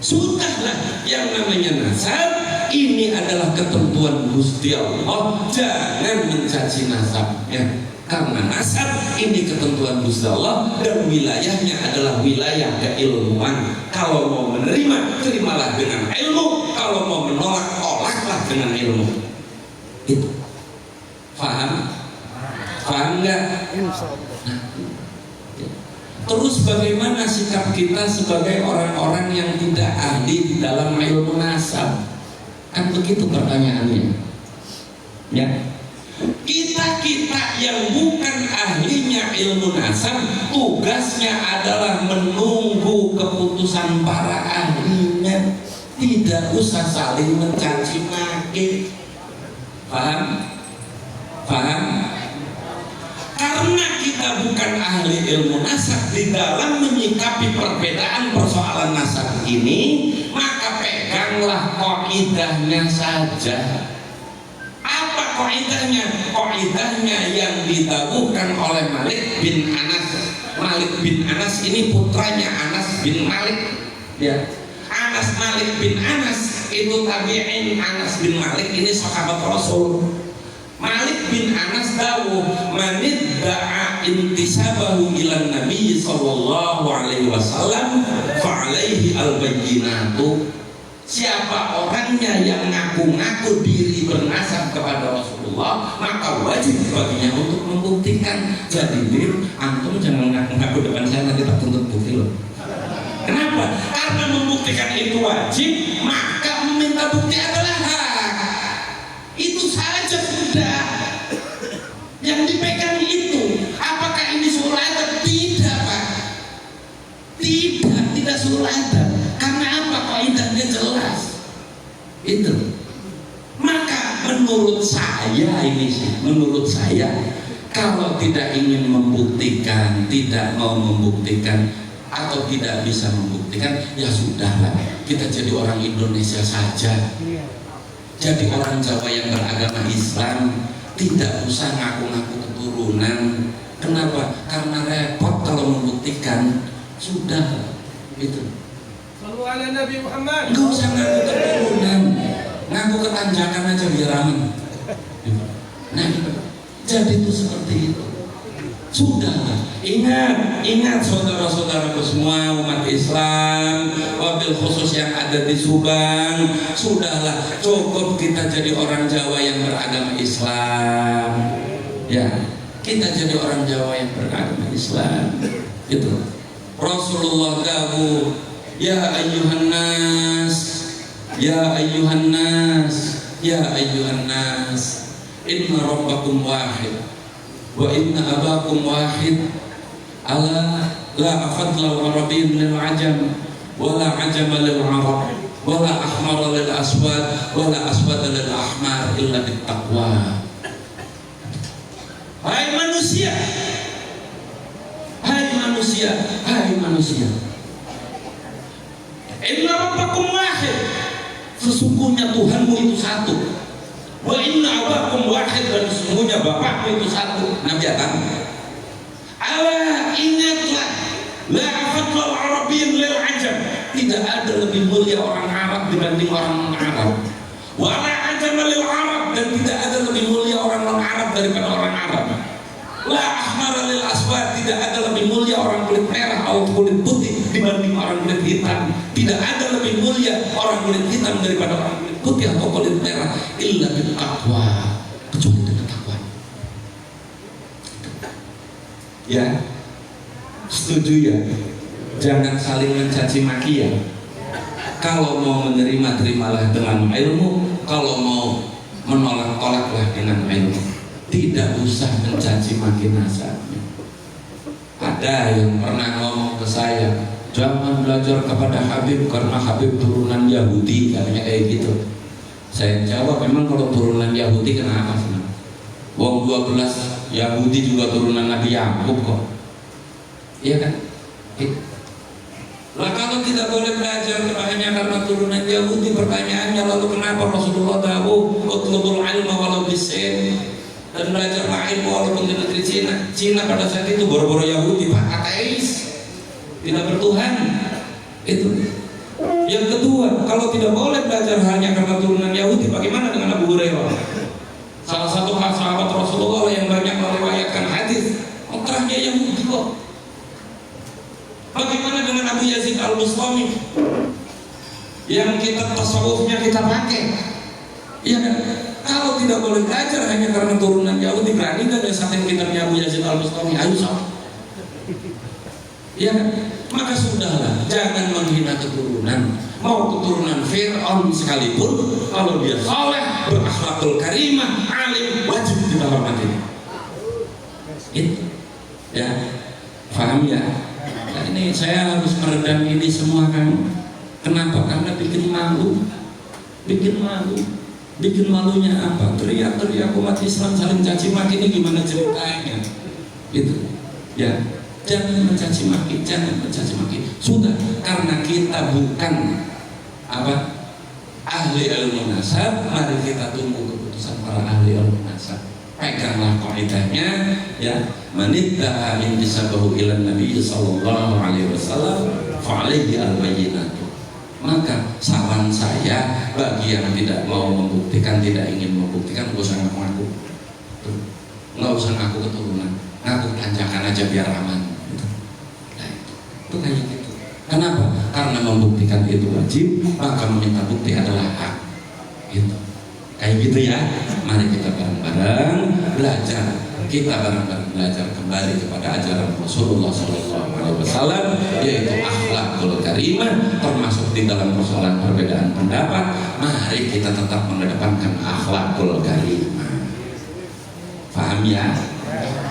Sudahlah, yang namanya nasab ini adalah ketentuan Gusti Allah. Jangan mencaci nasabnya, karena nasab ini ketentuan Gusti Allah dan wilayahnya adalah wilayah keilmuan. Kalau mau menerima, terimalah dengan ilmu. Kalau mau menolak, tolaklah dengan ilmu. Itu. Paham? Paham nggak? Nah, terus bagaimana sikap kita sebagai orang-orang yang tidak ahli di dalam ilmu nasab? Kan begitu pertanyaannya. Ya, kita yang bukan ahlinya ilmu nasab, tugasnya adalah menunggu keputusan para ahlinya. Tidak usah saling mencaci maki. Paham? Paham? Karena kita bukan ahli ilmu nasab, di dalam menyikapi perbedaan persoalan nasab ini, maka peganglah qaidahnya saja. Apa qaidahnya? Qaidahnya yang didawuhkan oleh Malik bin Anas. Malik bin Anas ini putranya Anas bin Malik. Ya, Anas Malik bin Anas itu tabi'in. Anas bin Malik ini sahabat Rasul. Malik bin Anas dawuh, manidda'a intisabahu ila Nabi sallallahu alaihi wasallam fa alaihi al-bayyinatu. Siapa orangnya yang ngaku-ngaku diri bernasab kepada Rasulullah, maka wajib baginya untuk membuktikan. Jadi antum jangan ngaku-ngaku depan saya, nanti tak tuntut bukti loh. Kenapa? Karena membuktikan itu wajib, maka meminta bukti adalah hak. Itu saja sudah. Yang dipegang itu. Apakah ini surat? Tidak, Pak. Tidak surat. Karena apa? Kaidahnya jelas. Itu. Maka menurut saya ini sih, menurut saya, kalau tidak ingin membuktikan, tidak mau membuktikan, atau tidak bisa membuktikan, ya sudahlah, kita jadi orang Indonesia saja. Jadi orang Jawa yang beragama Islam, tidak usah ngaku-ngaku keturunan. Kenapa? Karena repot kalau membuktikan. Sudah itu. Sallu ala Nabi Muhammad. Enggak usah ngaku keturunan, ngaku ketanjakan aja biar aman. Nah, jadi itu seperti itu. Sudah, ingat saudara-saudaraku semua umat Islam, wabil khusus yang ada di Subang, sudahlah cukup kita jadi orang Jawa yang beragama Islam. Ya, kita jadi orang Jawa yang beragama Islam. Itu. Rasulullah dawuh, ya ayyuhan nas, ya ayyuhan nas, ya ayyuhan nas, inna rabbakum wahid wa inna abakum wahid, ala la afadla wa rabin lil ajam wa la ajama lil arab wa la ahmara lil aswad wa la aswada lil ahmar illa bit taqwa. Hai manusia, hai manusia, hai manusia, inna rabbakum wahid, sesungguhnya Tuhanmu itu satu. Wa inna abakum wahid, dan sesungguhnya bapakmu itu satu. Nabi Adam. Ala, ingatlah, la afadlal arabiyyin lil ajam, tidak ada lebih mulia orang Arab dibanding orang non-Arab. Wa la ajama lil arab, dan tidak ada lebih mulia orang non-Arab daripada orang Arab. La ahmara lil aswad, tidak ada lebih mulia orang kulit merah atau kulit putih dibanding orang kulit hitam. Tidak ada lebih mulia orang kulit hitam daripada orang kulit putih atau kulit merah, illa bil taqwa, kecuali dengan takwa. Ya, setuju ya? Jangan saling mencaci maki ya. Kalau mau menerima, terimalah dengan ilmu. Kalau mau menolak, tolaklah dengan ilmu. Tidak usah mencaci maki nasabnya. Ada yang pernah ngomong ke saya, jangan belajar kepada Habib karena Habib turunan Yahudi, katanya kayak gitu. Saya jawab, memang kalau turunan Yahudi kenapa sih? Wong 12 Yahudi juga turunan Nabi Yakub kok. Iya kan? Lah kalau tidak boleh belajar hanya karena turunan Yahudi, pertanyaannya lalu kenapa Rasulullah tahu utlubul ilma walau bisin, dan belajarlah ilmu walaupun di negeri Cina pada saat itu boro-boro Yahudi, Pak, ateis, tidak bertuhan. Itu. Yang kedua, kalau tidak boleh belajar hanya karena turunan Yahudi, bagaimana dengan Abu Hurairah? Salah satu sahabat Rasulullah yang banyak meriwayatkan hadis, otaknya Yahudi kok. Bagaimana dengan Abu Yazid Al-Bustami yang kita tasawufnya kita pakai? Iya kan? Kalau tidak boleh belajar hanya karena turunan Yahudi, berani gak ada saking kitabnya Abu Yazid Al-Bustami? Ayo sama. Iya kan? Maka sudahlah, jangan menghina keturunan. Mau keturunan Fir'aun sekalipun, kalau dia saleh, berakhlakul karimah, alim, wajib kita hormati. Itu, ya, paham ya? Nah, ini saya harus meredam ini semua kan? Kenapa? Karena bikin malu, bikin malu. Bikin malunya apa? Teriak-teriak umat Islam saling caci maki, ini gimana ceritanya? Itu, ya. Jangan mencaci maki, jangan mencaci maki. Sudah, karena kita bukan apa ahli ilmu nasab, mari kita tunggu keputusan para ahli ilmu nasab. Peganglah kaidahnya, ya. Manidda'a min disabahu ilan Nabi sallallahu alaihi wasallam fa alaihi al-bayyinatu. Maka saran saya bagi yang tidak mau membuktikan, tidak ingin membuktikan, nggak usah ngaku-ngaku, nggak usah ngaku keturunan, ngaku tanjakan aja biar aman. Nah, itu kayak gitu. Kenapa? Karena membuktikan itu wajib, maka meminta bukti adalah hak. Gitu. Kayak gitu ya. Mari kita bareng-bareng belajar. Kita bareng-bareng belajar kembali kepada ajaran Rasulullah SAW, yaitu akhlakul karimah, termasuk di dalam persoalan perbedaan pendapat. Mari kita tetap mengedepankan akhlakul karimah. Paham ya?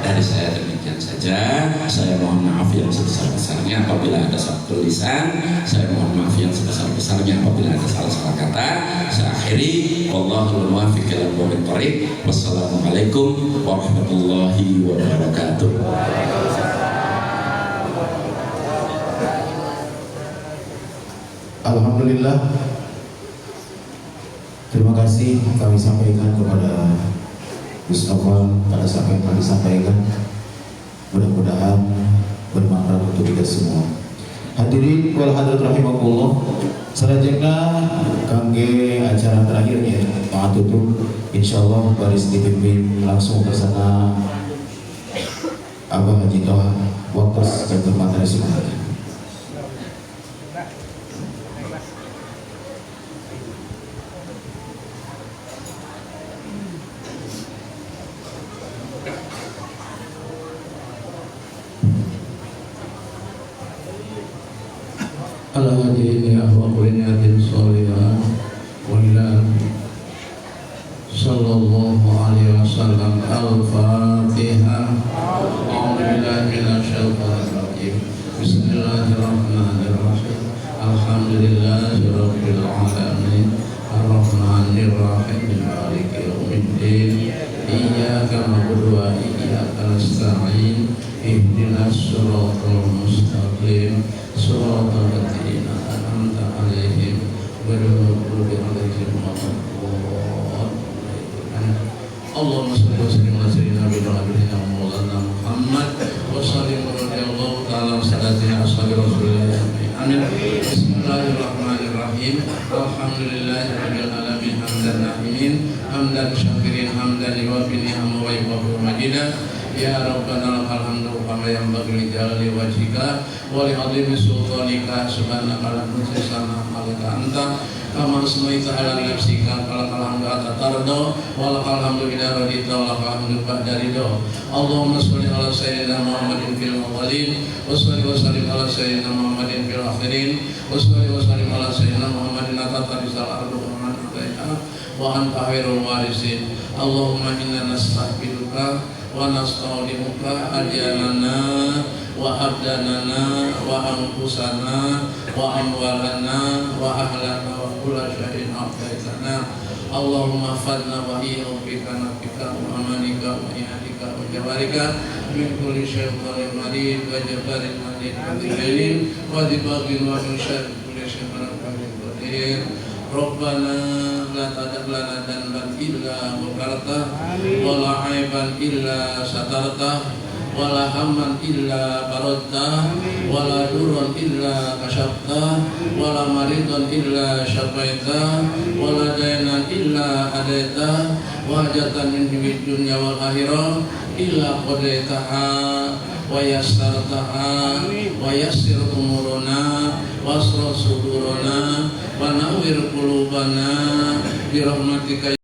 Dari saya demikian saja. Saya mohon maaf yang sebesar-besarnya apabila ada salah tulisan. Saya mohon maaf yang sebesar-besarnya apabila ada salah-salah kata. Saya akhiri, wallahul muwaffiq ila aqwamit thoriq. Wassalamualaikum warahmatullahi wabarakatuh. Alhamdulillah. Terima kasih kami sampaikan kepada Gus Novel pada sampai yang disampaikan mudah-mudahan bermanfaat untuk kita semua. Hadirin wal hadirat rahimakumullah, selanjutnya kangge acara terakhirnya tutup insyaallah baris dipimpin langsung ke sana Abah Haji Toha waktu sektor materi semuanya. Al-hadirin ya wa qulinatin sholihah wa ila sallallahu alaihi wasallam. Al-Fatihah. A'udzu billahi minasyaitonir rajim. Bismillahirrahmanirrahim. Alhamdulillahirabbil alamin. Ar-Rahmanir Rahim. Maliki yaumiddin. Iyyaka na'budu wa iyyaka nasta'in. Ihdinas siratal mustaqim. Suratul ladzina an'amta 'alaihim ghairil maghdubi 'alaihim waladdallin. Allahumma shalli wa sallim ala sayyidina Maulana Muhammad wa sallim radhiyallahu ta'ala sayyidina ashabi Rasulillah. Amin. Bismillahirrahmanirrahim. Alhamdulillahirabbil alamin hamdan na'imin hamdan syakirin hamdan liwafi ni'am wa yuwafi majidah. Ya Rabbana lakal hamdu kama yanbaghi li jalali wajhika wa li 'azimi sultanika subhanaka la nuhsana malaka anta kama asmaita ala nafsika falakal hamdu hatta tarda wa lakal hamdu idza radita wa lakal hamdu ba'da ridha. Allahumma shalli ala sayyidina Muhammadin fil awwalin wa shalli wa sallim ala sayyidina Muhammadin fil akhirin wa shalli wa sallim ala sayyidina Muhammadin hatta tarisal ardu wa man 'alaiha wa anta khairul warisin. Allahumma inna nasta'firuka wa nasta'udimuka adyanana wa abdanana wa anfusana wa amwalana wa ahlana wa kulla syai'in a'taitana. Allahumma fadna wa iyyaubika nabika wa amanika wa ihadika wa jabarika min kulli syai'in marid wa jabarin marid wa tibarin wa dibagin wa min syarri kulli syai'in qadir. Rabbana la tad'a lana dhanban illa ghafarta wa la 'aiban illa satarta wa la hamman illa faradta wa la durran illa kashafta wa la maridan illa syafaita wa la daynan illa hadaita wa hajatan min fid dunya wal akhirah illa qadaitaha wa yassartaha wa yassir umurana wasra sudurana wa nawwir qulubana bi rahmatika.